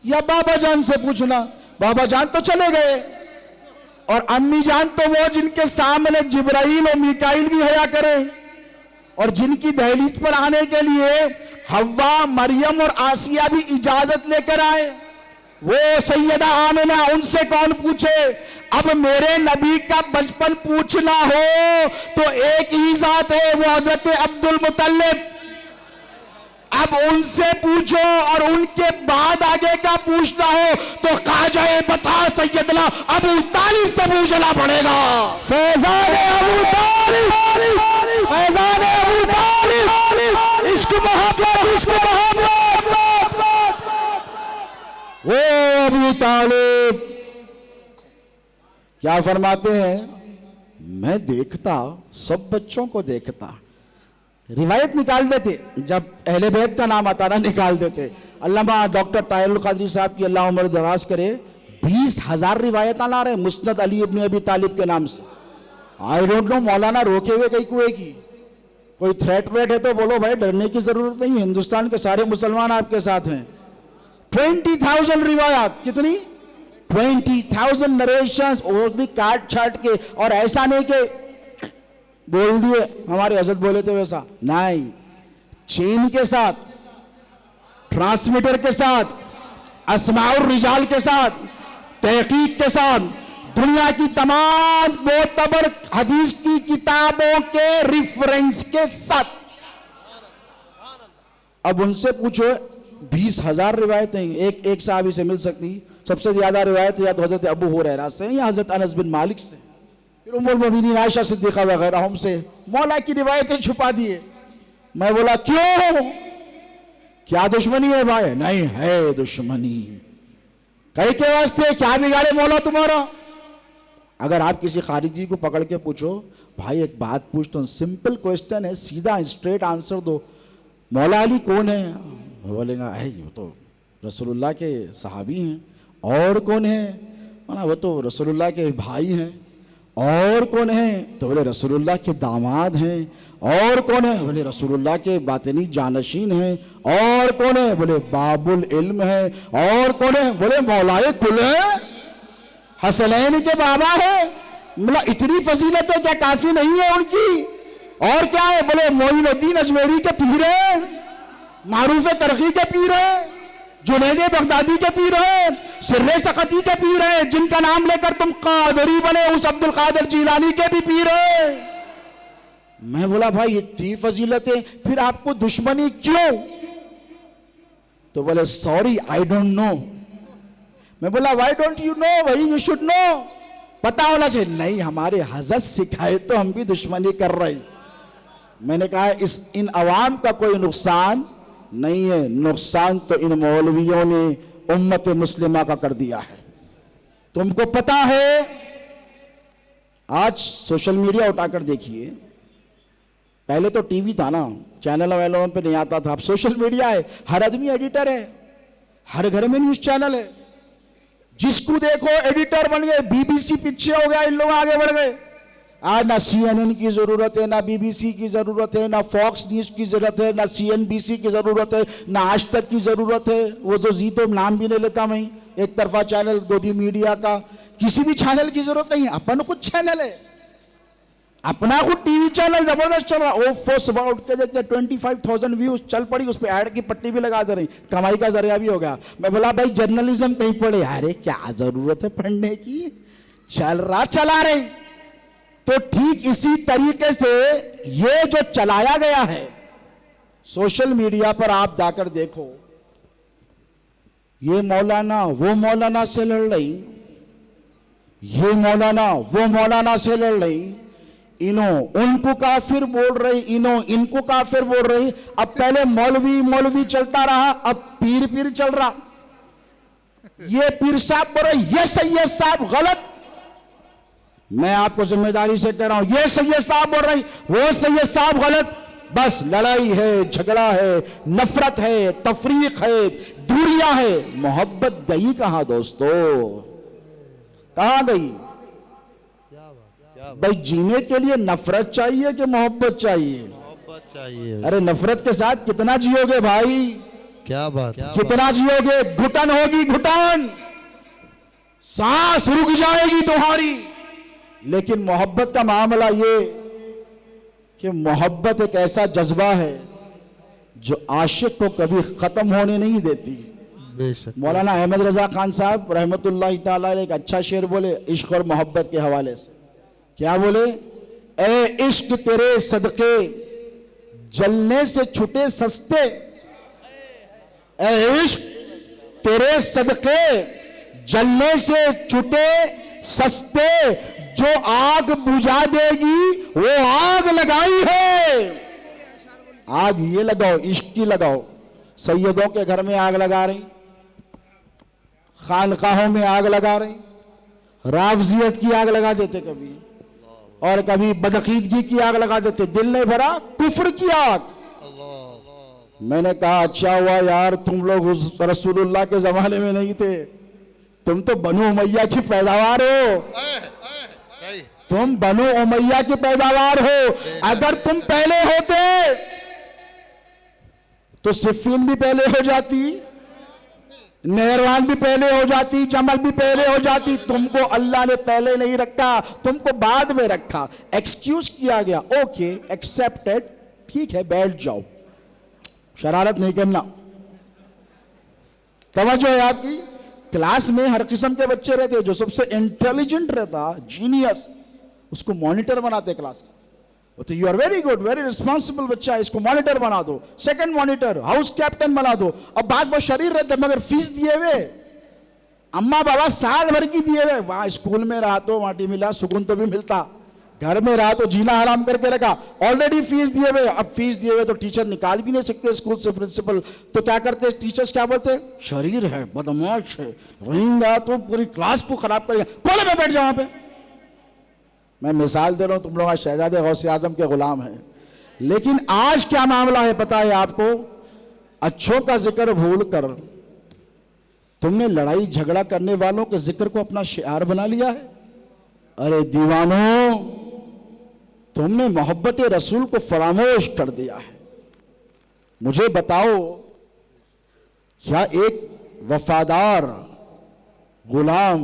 या बाबा जान से पूछना। बाबा जान तो चले गए, और अम्मी जान तो वो जिनके सामने जिब्राइल और मिकाइल भी हया करें, और जिनकी दहलीज पर आने के लिए हव्वा, मरियम और आसिया भी इजाजत लेकर आए, वो सैयदा आमिना, उनसे कौन पूछे? अब मेरे नबी का बचपन पूछना हो तो एक ही जात है, वो हजरत अब्दुल मुत्तलिब। अब उनसे पूछो, और उनके बाद आगे का पूछना हो तो ख्वाजा बता सैयदना अबू तालिब से पूछना पड़ेगा। फैजान अबू तालिब, फैजान अबू तालिब, इश्क मोहब्बत, इश्क मोहब्बत। वो अबू तालिब क्या फरमाते हैं? मैं देखता, सब बच्चों को देखता, रिवायत निकाल देते, जब अहले बैत का नाम आता ना निकाल देते। अल्लामा डॉक्टर ताहिरुल कादरी साहब की अल्लाह उम्र दराज करे, 20,000 रिवायत ला रहे मुस्नद अली इब्न अबी तालिब के नाम से। आई डोंट नो, मौलाना रोके हुए कहीं कुएं की, कोई थ्रेट व्रेट है तो बोलो भाई, डरने की जरूरत नहीं, हिंदुस्तान के सारे मुसलमान आपके साथ हैं। 20,000 रिवायत, कितनी? 20,000 नरेशंस, और भी काट छाट के, और ऐसा नहीं कि बोल दिए हमारे हजरत बोले थे वैसा नहीं, चेन के साथ, ट्रांसमीटर के साथ, अस्माउर रिजाल के साथ, तहकीक के साथ, दुनिया की तमाम मोतबर हदीस की किताबों के रिफरेंस के साथ। अब उनसे पूछो, 20,000 रिवायतें एक साहबी से मिल सकती। सबसे ज्यादा रिवायत या तो हजरत अबू हुरैरा से या हजरत अनस बिन मालिक से, फिर उम्मुल मोमिनीन आयशा सिद्दीका वगैरह हमसे मौला की रिवायतें छुपा दिए। मैं बोला क्यों, क्या दुश्मनी है भाई? नहीं है दुश्मनी, कई के वास्ते, क्या बिगाड़े मौला तुम्हारा? अगर आप किसी खारिजी को पकड़ के पूछो, भाई एक बात पूछता हूं, सिंपल क्वेश्चन है, सीधा स्ट्रेट आंसर दो, मौला अली कौन है? बोलेगा है वो तो रसूलुल्लाह के सहाबी हैं। और कौन है? माना वो तो रसूलुल्लाह के भाई हैं। और कौन है? तो बोले रसूलुल्लाह के दामाद हैं। और कौन है? बोले रसूलुल्लाह के बातिनी जानशीन हैं। और कौन है? बोले बाबुल इल्म है। और कौन है? बोले मौलाए कुल है, हसनैन के बाबा है। मतलब इतनी फजीलत है, क्या काफी नहीं है उनकी? और क्या है? बोले मोइनुद्दीन अजमेरी के पीर है, मारूफ तरकी के पीर है, जुनैद बगदादी के पीर है, सिर्रे सकती के पीर है, जिनका नाम लेकर तुम कादरी बने उस अब्दुल कादिर जीलानी के भी पीर है। मैं बोला भाई इतनी फजीलत है, फिर आपको दुश्मनी क्यों? तो बोले सॉरी आई डोंट नो। मैं बोला व्हाई डोंट यू नो? भाई यू शुड नो, पता होना चाहिए। नहीं हमारे हजरत सिखाए तो हम भी दुश्मनी कर रहे। मैंने कहा इन अवाम का कोई नुकसान नहीं है, नुकसान तो इन मौलवियों ने उम्मत मुस्लिमा का कर दिया है। तुमको पता है, आज सोशल मीडिया उठाकर देखिए, पहले तो टीवी था ना, चैनल वालों पे नहीं आता था, अब सोशल मीडिया है, हर आदमी एडिटर है, हर घर में न्यूज चैनल है, जिसको देखो एडिटर बन गए। बीबीसी पीछे हो गया, इन लोग आगे बढ़ गए। आज ना CNN की जरूरत है, ना BBC की जरूरत है, ना फॉक्स न्यूज की जरूरत है, ना CNBC की जरूरत है, ना आज तक की जरूरत है। वो तो जी तो नाम भी नहीं लेता मैं, एक तरफा चैनल गोदी मीडिया का, किसी भी चैनल की जरूरत नहीं है। अपन कुछ चैनल है, अपना कुछ टीवी चैनल जबरदस्त चल रहा। ओफो सुबह उठ के देखते 25,000 व्यूज चल पड़ी, उस पर ऐड की पट्टी भी लगा दे रही, कमाई का जरिया भी हो गया। मैं बोला भाई जर्नलिज्म कहीं पढ़े? अरे क्या जरूरत है पढ़ने की, चल रहा चला रहे। तो ठीक इसी तरीके से ये जो चलाया गया है सोशल मीडिया पर, आप जाकर देखो, ये मौलाना वो मौलाना से लड़ रही, ये मौलाना वो मौलाना से लड़ रही, इनो उनको काफिर बोल रही, इनो इनको काफिर बोल रही। अब पहले मौलवी मौलवी चलता रहा, अब पीर पीर चल रहा। ये पीर साहब बोल रहे ये सैयद साहब गलत, मैं आपको जिम्मेदारी से कह रहा हूं, ये सैयद साहब बोल रहे वो सैयद साहब गलत। बस लड़ाई है, झगड़ा है, नफरत है, तफरीक है, दूरियां है, मोहब्बत गई कहां दोस्तों, कहां गई? भाई जीने के लिए नफरत चाहिए कि मोहब्बत चाहिए? मोहब्बत चाहिए। अरे नफरत के साथ कितना जियोगे भाई, क्या बात, कितना जियोगे? घुटन होगी, घुटन, सांस रुक जाएगी तुम्हारी। लेकिन मोहब्बत का मामला ये कि मोहब्बत एक ऐसा जज्बा है जो आशिक को कभी खत्म होने नहीं देती। बेशक। मौलाना अहमद रजा खान साहब रहमतुल्लाह ताला अलैह एक अच्छा शेर बोले इश्क और मोहब्बत के हवाले से। क्या बोले? ए इश्क तेरे सदके जलने से छुटे सस्ते, ए इश्क तेरे सदके जलने से छुटे सस्ते, जो आग बुझा देगी वो आग लगाई है। आग ये लगाओ, इश्क की लगाओ। सैयदों के घर में आग लगा रही, खानकाहों में आग लगा रही, रावजियत की आग लगा देते कभी, और कभी बदअकीदगी की आग लगा देते। दिल नहीं भरा, कुफ्र की आग। मैंने कहा अच्छा हुआ यार तुम लोग उस रसूलुल्लाह के जमाने में नहीं थे, तुम तो बनु उमैया की पैदावार हो। सही। तुम बनु उमैया की पैदावार हो। अगर तुम पहले होते तो सिफीन भी पहले हो जाती, नहरवान भी पहले हो जाती, जमल भी पहले हो जाती। तुमको अल्लाह ने पहले नहीं रखा, तुमको बाद में रखा। एक्सक्यूज किया गया, ओके एक्सेप्टेड, ठीक है बैठ जाओ, शरारत नहीं करना। तवज्जो है आपकी? क्लास में हर किस्म के बच्चे रहते, जो सबसे इंटेलिजेंट रहता, जीनियस, उसको मॉनिटर बनाते क्लास का। तो you are very good, very responsible बच्चा है, इसको मॉनिटर बना दो, सेकंड मॉनिटर, हाउस कैप्टन बना दो। अब बात बहुत शरीर रहते मगर फीस दिए हुए, अम्मा बाबा साल भर की दिए हुए। वहां स्कूल में रहा तो माटी मिला, सुकून तो भी मिलता, घर में रहा तो जीना हराम करके रखा, ऑलरेडी फीस दिए हुए। अब फीस दिए हुए तो टीचर निकाल भी नहीं सकते स्कूल से, प्रिंसिपल। तो क्या करते टीचर्स, क्या बोलते? शरीर है, बदमाश है, रहेगा तो पूरी क्लास को खराब करेगा, कोने में बैठ जाओ वहां पे। मैं मिसाल दे रहा हूं, तुम लोग आज शहजादे गौसे आजम के गुलाम हैं। लेकिन आज क्या मामला है पता है आपको? अच्छों का जिक्र भूल कर तुमने लड़ाई झगड़ा करने वालों के जिक्र को अपना शिआर बना लिया है। अरे दीवानों, तुमने मोहब्बत रसूल को फरामोश कर दिया है। मुझे बताओ, क्या एक वफादार गुलाम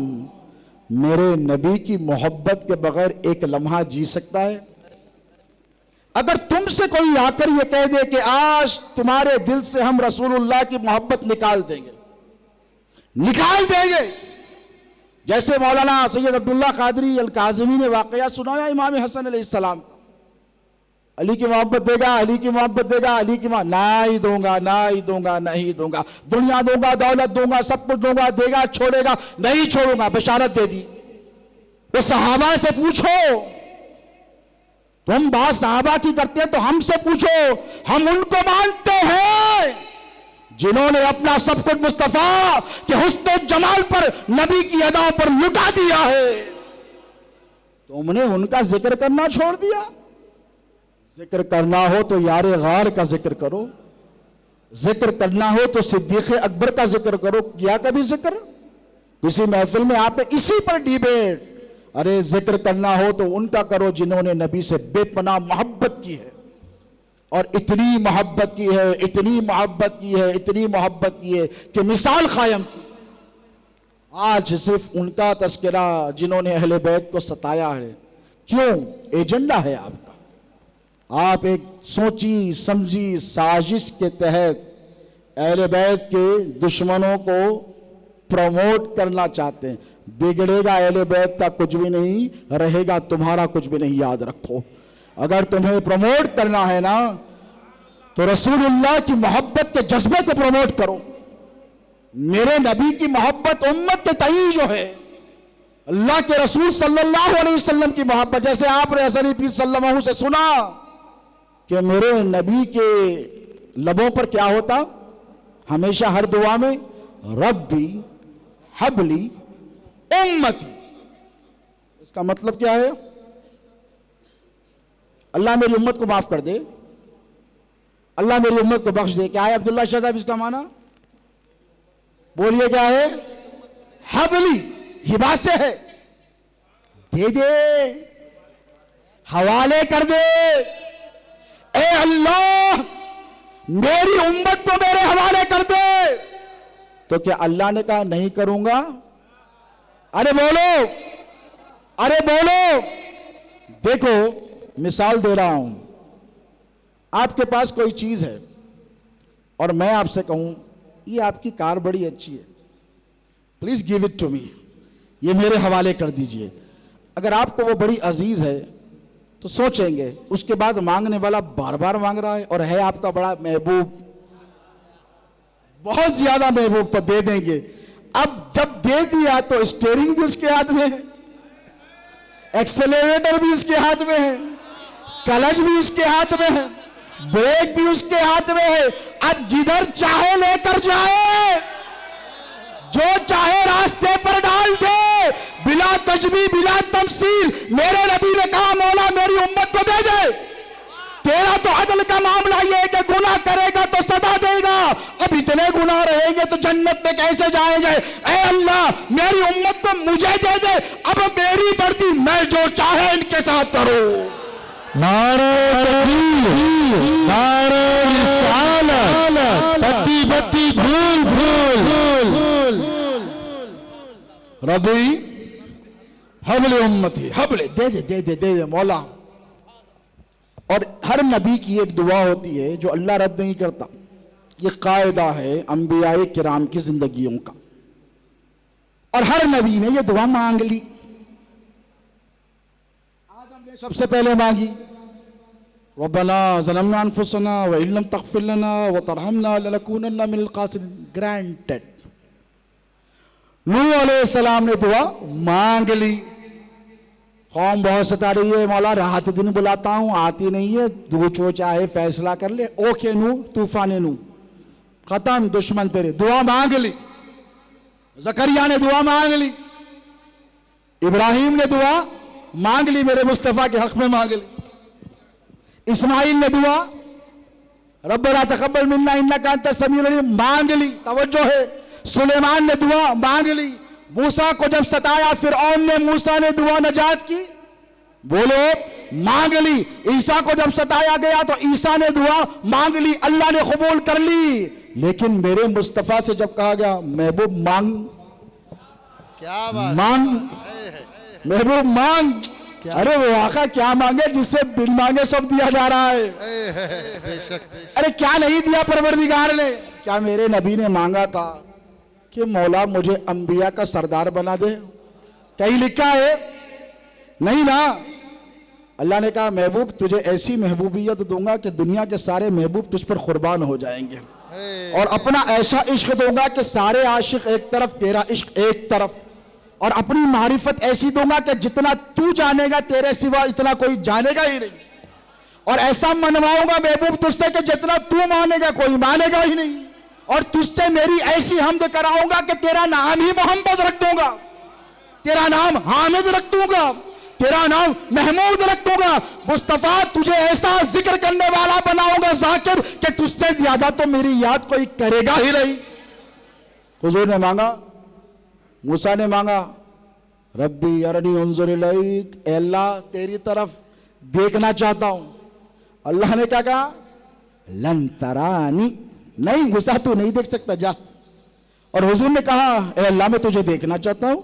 मेरे नबी की मोहब्बत के बगैर एक लम्हा जी सकता है? अगर तुमसे कोई आकर ये कह दे कि आज तुम्हारे दिल से हम रसूलुल्लाह की मोहब्बत निकाल देंगे, निकाल देंगे, जैसे मौलाना सैयद अब्दुल्ला कादरी अल काज़मी ने वाकया सुनाया इमाम हसन अलैहिस्सलाम, अली की मोहब्बत देगा, अली की मोहब्बत देगा, अली की नहीं दूंगा, नहीं दूंगा, नहीं दूंगा, दुनिया दूंगा, दौलत दूंगा, सब कुछ दूंगा, देगा, छोड़ेगा, नहीं छोड़ूंगा, बशारत दे दी। वो सहाबा से पूछो, तुम बात सहाबा की करते हैं तो हमसे पूछो, हम उनको मानते हैं जिन्होंने अपना सब कुछ मुस्तफा के हुस्न जमाल पर, नबी की अदाओं पर लुटा दिया है। तुमने उनका जिक्र करना छोड़ दिया। जिक्र करना हो तो यारे गार का जिक्र करो, जिक्र करना हो तो सिद्दीक़ अकबर का जिक्र करो। किया कभी जिक्र किसी महफिल में आपने? इसी पर डिबेट। अरे जिक्र करना हो तो उनका करो जिन्होंने नबी से बेपनाह मोहब्बत की है, और इतनी मोहब्बत की है, इतनी मोहब्बत की है, इतनी मोहब्बत की है कि मिसाल कायम की। आज सिर्फ उनका तस्करा जिन्होंने अहले बैत को सताया है। क्यों? एजेंडा है आपका। आप एक सोची समझी साजिश के तहत अहले बैत के दुश्मनों को प्रमोट करना चाहते हैं। बिगड़ेगा अहले बैत का कुछ भी नहीं, रहेगा तुम्हारा कुछ भी नहीं। याद रखो, अगर तुम्हें प्रमोट करना है ना तो रसूलुल्लाह की मोहब्बत के जज्बे को प्रमोट करो। मेरे नबी की मोहब्बत उम्मत के तई जो है, अल्लाह के रसूल सल्लल्लाहु अलैहि वसल्लम की मोहब्बत, जैसे आपने हसन पीर सल्लल्लाहु से सुना कि मेरे नबी के लबों पर क्या होता हमेशा हर दुआ में, रब्बी हबली उम्मती। इसका मतलब क्या है? अल्लाह मेरी उम्मत को माफ कर दे, अल्लाह मेरी उम्मत को बख्श दे। क्या है अब्दुल्ला शाह साहब इसका माना? बोलिए क्या है? हबली, हिबा से है, दे दे, हवाले कर दे। ए अल्लाह मेरी उम्मत को मेरे हवाले कर दे। तो क्या अल्लाह ने कहा नहीं करूंगा? अरे बोलो, अरे बोलो। देखो मिसाल दे रहा हूं, आपके पास कोई चीज है और मैं आपसे कहूं ये आपकी कार बड़ी अच्छी है, please give it to me, ये मेरे हवाले कर दीजिए। अगर आपको वो बड़ी अजीज है तो सोचेंगे, उसके बाद मांगने वाला बार बार मांग रहा है और है आपका बड़ा महबूब, बहुत ज्यादा महबूब, तो दे देंगे। अब जब दे दिया तो स्टीयरिंग भी उसके हाथ में है, एक्सेलरेटर भी उसके हाथ में है, क्लच भी उसके हाथ में है, ब्रेक भी उसके हाथ में है। अब जिधर चाहे लेकर जाए, जो चाहे रास्ते पर डाल दे, बिला तजबी बिला तमसील। मेरे नबी ने कहा मौला मेरी उम्मत को दे दे। तेरा तो अदल का मामला ये है कि गुनाह करेगा तो सदा देगा, अब इतने गुनाह रहेंगे तो जन्नत में कैसे जाएंगे? ऐ अल्लाह मेरी उम्मत को मुझे दे दे, अब मेरी मर्जी, मैं जो चाहे इनके साथ करूं। नारे तकबीर, नारे रिसालत, बत्ती बत्ती भूल भूल। रबी हबले उम्मती, हबले दे दे दे दे दे दे मौला। और हर नबी की एक दुआ होती है जो अल्लाह रद्द नहीं करता। ये कायदा है अंबियाए किराम की जिंदगियों का, और हर नबी ने ये दुआ मांग ली। आदम ने सबसे पहले मांगी, रब्बना ज़लमना अनफुसना व इल्लम तग़फिर लना व तरहमना लनकूनन्ना मिनल ख़ासिरीन, ग्रांटेड। नूह अलैहिस्सलाम ने दुआ मांग ली, कौम बहुत सता रही है मौला, रात दिन बुलाता हूं आती नहीं है, जो जो चाहे फैसला कर ले। ओके नूह, तूफान नूह, खत्म, दुश्मन तेरे। दुआ मांग ली। जकरिया ने दुआ मांग ली, इब्राहिम ने दुआ मांग ली, मेरे मुस्तफा के हक में मांग ली। इस्माइल ने दुआ रब्बना तक़ब्बल मिन्ना इन्नका अंतस समीउल अलीम मांग ली, तवज्जो है। सुलेमान ने दुआ मांग ली। मूसा को जब सताया फिरऔन ने, मूसा ने दुआ नजात की, बोलो मांग ली। ईसा को जब सताया गया तो ईसा ने दुआ मांग ली, अल्लाह ने कबूल कर ली। लेकिन मेरे मुस्तफा से जब कहा गया महबूब मांग, क्या बात, मांग महबूब मांग, अरे वो आका क्या मांगे जिससे बिन मांगे सब दिया जा रहा है। बेशक। अरे क्या नहीं दिया परवरदिगार ने? क्या मेरे नबी ने मांगा था कि मौला मुझे अंबिया का सरदार बना दे? कहीं लिखा है? नहीं ना। अल्लाह ने कहा महबूब तुझे ऐसी महबूबियत दूंगा कि दुनिया के सारे महबूब तुझ पर कुर्बान हो जाएंगे, और अपना ऐसा इश्क दूंगा कि सारे आशिक एक तरफ, तेरा इश्क एक तरफ, और अपनी मारिफत ऐसी दूंगा कि जितना तू जानेगा तेरे सिवा इतना कोई जानेगा ही नहीं, और ऐसा मनवाऊंगा महबूब तुझसे कि जितना तू मानेगा कोई मानेगा ही नहीं, और तुझसे मेरी ऐसी हम्द कराऊंगा कि तेरा नाम ही मोहम्मद रख दूंगा, तेरा नाम हामिद रख दूंगा, तेरा नाम महमूद रख दूंगा। मुस्तफा तुझे ऐसा जिक्र करने वाला बनाऊंगा जाकिर कि तुझसे ज्यादा तो मेरी याद कोई करेगा ही नहीं। हुजूर ने मांगा, मूसा ने मांगा, रब्बी अरनी उन्जुर इलैक, ऐ अल्लाह तेरी तरफ देखना चाहता हूं। अल्लाह ने क्या कहा? लन तरानी, नहीं मूसा तू नहीं देख सकता, जा। और हुजूर ने कहा ऐ अल्लाह मैं तुझे देखना चाहता हूं।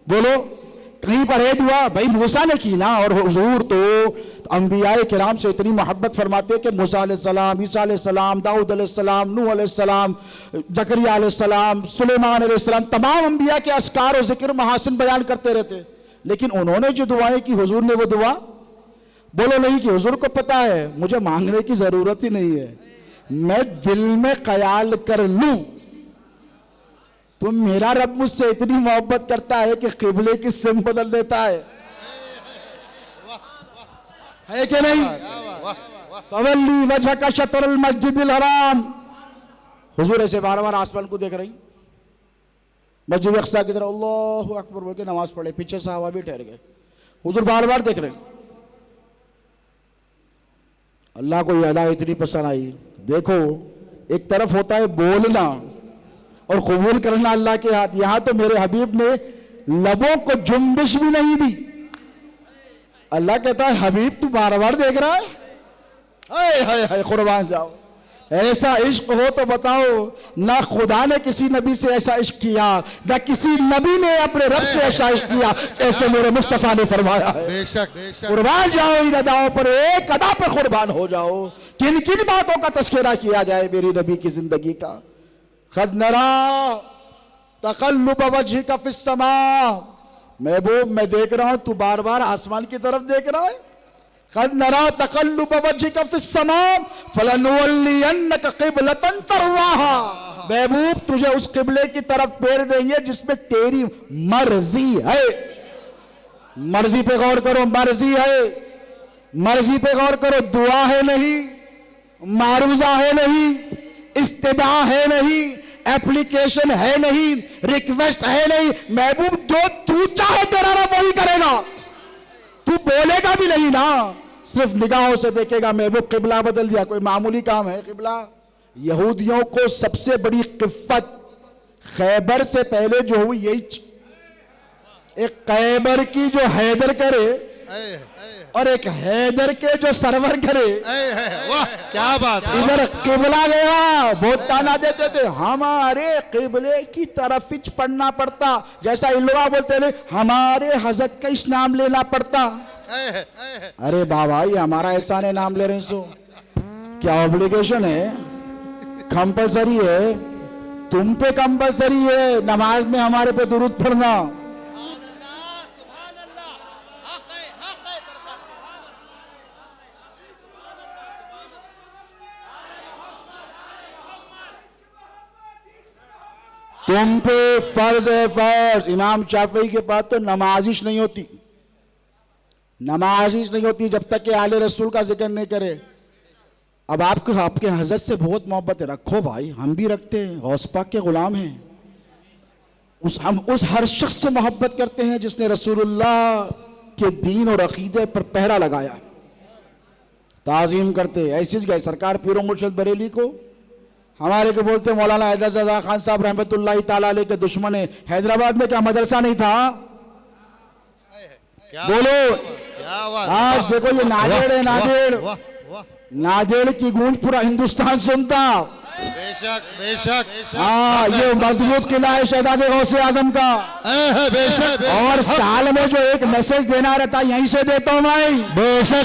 बोलो कहीं पर है दुआ? भाई मूसा ने की ना। और हुजूर तो अंबियाए किराम से इतनी मोहब्बत फरमाते कि मूसा अलैहिस्सलाम, ईसा अलैहिस्सलाम, दाऊद अलैहिस्सलाम, नूह अलैहिस्सलाम, जकरिया अलैहिस्सलाम, सुलेमान अलैहिस्सलाम, तमाम अंबिया के अस्कार और जिक्र महासिन बयान करते रहते। लेकिन उन्होंने जो दुआएं की हुजूर ने वो दुआ बोलो नहीं कि हुजूर को पता है मुझे मांगने की जरूरत ही नहीं है, मैं दिल में ख्याल कर लूं तो मेरा रब मुझसे इतनी मोहब्बत करता है कि किबले की सिम बदल देता है कि नहीं? फवल्ली वजहका शतरुल मस्जिदिल हराम। हुजूर ऐसे बार बार आसमान को देख रही, मस्जिद अक्सा की तरफ अल्लाहु अकबर बोल के नमाज पढ़े, पीछे सहाबा भी ठहर गए। हुजूर बार बार देख रहे हैं। अल्लाह को ये अदा इतनी पसंद आई। देखो, एक तरफ होता है बोलना और कबूल करना अल्लाह के हाथ, यहां तो मेरे हबीब ने लबों को जुम्बिश भी नहीं दी। अल्लाह कहता है हबीब तू बार बार देख रहा है, हाय हाय हाय कुर्बान जाओ। ऐसा इश्क हो तो बताओ, ना खुदा ने किसी नबी से ऐसा इश्क किया, ना किसी नबी ने अपने रब से ऐसा इश्क किया ऐसे मेरे मुस्तफा ने फरमाया है। बेशक बेशक कुर्बान जाओ इन अदाओं पर, एक अदा पर कुर्बान हो जाओ। किन किन बातों का तस्करा किया जाए मेरी नबी की जिंदगी का। खद नरा तकल्लुब वजहिका फिस समा, महबूब मैं देख रहा हूं तू बार बार आसमान की तरफ देख रहा है। खद नरा तकल्लुब वजहिका फिस समा फलनुवल्लियन्नका क़िबलतन तरवाहा, महबूब तुझे उस किबले की तरफ फेर देंगे जिसमें तेरी मर्जी है। मर्जी पे गौर करो, मर्जी है, मर्जी पे गौर करो। दुआ है नहीं, मारूजा है नहीं, इस्तिदा है नहीं, एप्लीकेशन है नहीं, रिक्वेस्ट है नहीं। महबूब जो तू चाहे तेरा रब वही करेगा, तू बोलेगा भी नहीं ना, सिर्फ निगाहों से देखेगा। महबूब किबला बदल दिया, कोई मामूली काम है किबला। यहूदियों को सबसे बड़ी किफ़्फ़त खैबर से पहले जो हुई यही, एक खैबर की जो हैदर करे और एक हैदर के जो सरवर करे। वाह क्या बात है। इधर किबला गया, बहुत ताना देते थे हमारे किबले की तरफ ही पढ़ना पड़ता, जैसा इन लोग बोलते थे हमारे हजरत का इस नाम लेना पड़ता। अरे बाबा ये हमारा एहसान है, नाम ले रहे हैं सो क्या ऑब्लिगेशन है, कंपलसरी है, तुम पे कंपलसरी है नमाज में हमारे पे दुरूद पढ़ना। तुम पे फर्ज है फर्ज। इमाम शाफी के पास तो नमाजिश नहीं होती, नमाजिश नहीं होती जब तक कि आले रसूल का जिक्र नहीं करे। अब आपके हजरत से बहुत मोहब्बत है, रखो भाई, हम भी रखते हैं, गौस पाक के गुलाम हैं। हम उस हर शख्स से मोहब्बत करते हैं जिसने रसूलुल्लाह के दीन और अकीदे पर पहरा लगाया, ताज़ीम करते हैं। ऐसी गए सरकार पीरो मुर्शिद बरेली को हमारे को बोलते मौलाना हैदर रज़ा खान साहब रहमतुल्लाह ताला अलैह के दुश्मन है। हैदराबाद में क्या मदरसा नहीं था? बोलो क्या बात। आज देखो ये नादेड़ है, नादेड़, नादेड़ की गूंज पूरा हिंदुस्तान सुनता। बेशक बेशक हाँ ये मजबूत किला है शहजादे गौसे आजम का। बेशक और साल में जो एक मैसेज देना रहता यहीं से देता हूं मैं। बेशक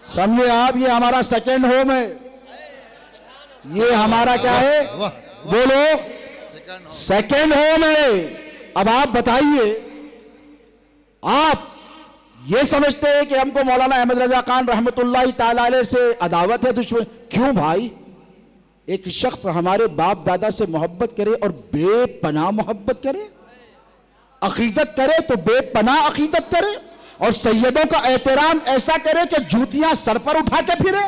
समझे आप, ये हमारा सेकेंड होम है, ये हमारा क्या है बोलो, सेकेंड होम है। अब आप बताइए, आप ये समझते हैं कि हमको मौलाना अहमद रजा खान रहमतुल्लाह ताला अलैह से अदावत है, दुश्मन? क्यों भाई? एक शख्स हमारे बाप दादा से मोहब्बत करे और बेपनाह मोहब्बत करे, अकीदत करे तो बेपनाह अकीदत करे, और सैयदों का एहतराम ऐसा करे कि जूतियां सर पर उठा के फिरे,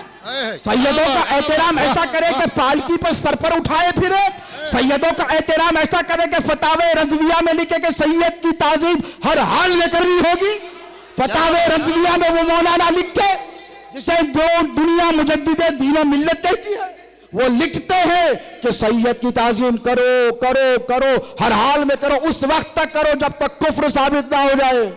सैयदों का एहतराम ऐसा करे कि पालकी पर सर पर उठाए फिरे, सैयदों का एहतराम ऐसा करे कि फतावे रज़विया में लिखे कि सैयद की ताज़ीम हर हाल में करनी होगी। फतावे रज़विया में वो मौलाना लिखे जिसे दुनिया मुजद्दिदे दीन और मिल्लत कहती है, वो लिखते हैं कि सैयद की ताज़ीम करो करो करो, हर हाल में करो, उस वक्त तक करो जब तक कुफ्र साबित ना हो जाए।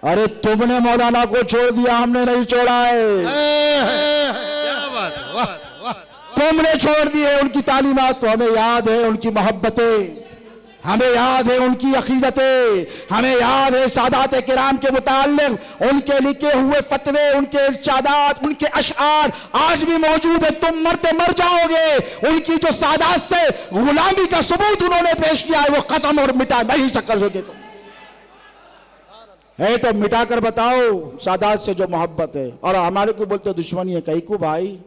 अरे तुमने मौलाना को छोड़ दिया, हमने नहीं छोड़ा है। क्या बात है। वाह वाह। तुमने छोड़ दिए उनकी तालीमात को, हमें याद है उनकी मोहब्बतें, हमें याद है उनकी अकीदतें, हमें याद है सादात किराम के मुताल्लिक़ उनके लिखे हुए फतवे, उनके इरशादात, उनके अशआर आज भी मौजूद है। तुम मरते मर जाओगे, उनकी जो सादात से गुलामी का सबूत उन्होंने पेश किया है वो खत्म और मिटा नहीं सकोगे। तुम है तो मिटा कर बताओ सादात से जो मोहब्बत है। और हमारे को बोलते दुश्मनी है, कहीं को भाई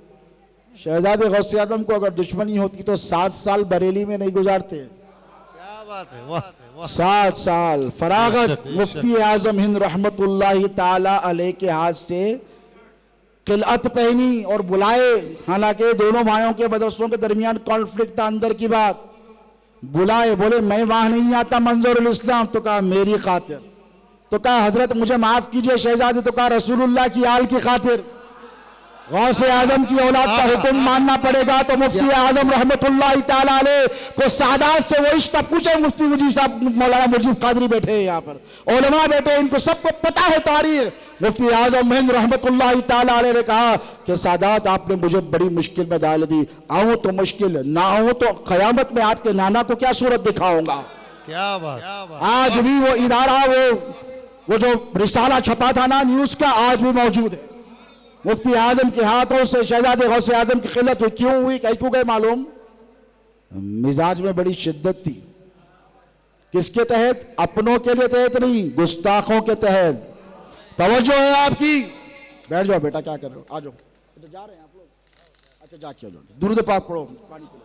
शहजादे गौसे आजम को अगर दुश्मनी होती तो 7 साल बरेली में नहीं गुजारते। क्या बात है। वाह 7 साल फरागत मुफ्ती आजम हिंद रहमतुल्लाह ताला अलैह के हाथ से किलअत पहनी और बुलाए। हालांकि दोनों भाइयों के मदरसों के दरमियान कॉन्फ्लिक्ट था, अंदर की बात, बुलाए, बोले मैं वहां नहीं आता मंजूरुल इस्लाम, तो कहा मेरी खातिर तो कहा हजरत मुझे माफ कीजिए शहजादे, तो कहा रसूलुल्लाह की आल की खातिर गौसे आजम की औलाद का हुक्म मानना पड़ेगा। तो मुफ्ती आजम रहमतुल्लाह ताला अलैह को सादात से वो इश्क पूछे। मुफ्ती मुजीब साहब, मौलाना मुजीब कादरी बैठे हैं यहाँ पर, उलमा बैठे, इनको सबको पता है तारीख। मुफ्ती आजम हिंद रहमतुल्लाह ताला अलैह ने कहा कि सादात आपने मुझे बड़ी मुश्किल में डाल दी, आऊं तो मुश्किल, ना आऊं तो कयामत में आपके नाना को क्या सूरत दिखाऊंगा। क्या बात। आज भी वो इदारा, वो जो रिसाला छपा था ना न्यूज का, आज भी मौजूद है। मुफ्ती आजम के हाथों से शहजादे गौसे आजम की खिलत हुई। क्यों हुई, कहीं क्यों गए मालूम? मिजाज में बड़ी शिद्दत थी। किसके तहत? अपनों के लिए तहत नहीं, गुस्ताखों के तहत। तवज्जो है आपकी। बैठ जाओ बेटा, क्या कर रहे हो, आ जाओ। अच्छा जा रहे हैं आप लोग? अच्छा जाके आ जाओ, दुरूद पाक पढ़ो, पानी पिलो।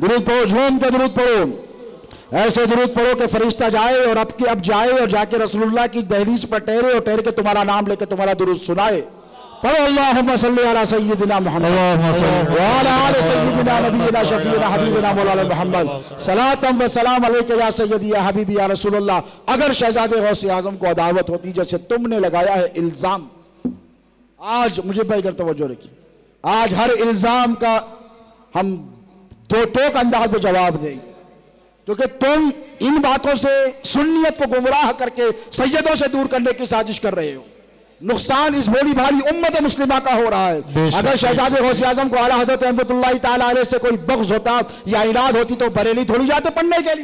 दुरूद पढ़ो, झूम के दुरूद पढ़ो, ऐसे दुरूद पढ़ो कि फरिश्ता जाए और अब जाए और जाके रसूलुल्लाह की दहलीज पर ठहरे और ठहर के तुम्हारा नाम लेके तुम्हारा दुरूद सुनाए। पढ़ो अल्लाहुम्मा सल्ली अला सय्यिदिना मुहम्मद व अला आलि सय्यिदिना नबीना शफीना हबीबना मौलाना मुहम्मद सलातम व सलाम अलैका या सय्यदी या हबीबी या रसूलुल्लाह। अगर शहजादे गौसे आजम को अदावत होती जैसे तुमने लगाया है इल्जाम, आज मुझे बेहतर तवज्जो रखिए, आज हर इल्जाम का हम दो टोक अंदाज में जवाब देंगे, क्योंकि तुम इन बातों से सुन्नियत को गुमराह करके सैयदों से दूर करने की साजिश कर रहे हो। नुकसान इस भोली भाली उम्मत मुस्लिमा का हो रहा है। अगर शहजादे गौसे आजम को आला हजरत रहमतुल्लाह ताला अलैह से कोई बग़्ज़ होता या इनाद होती तो बरेली थोड़ी जाते पढ़ने के लिए।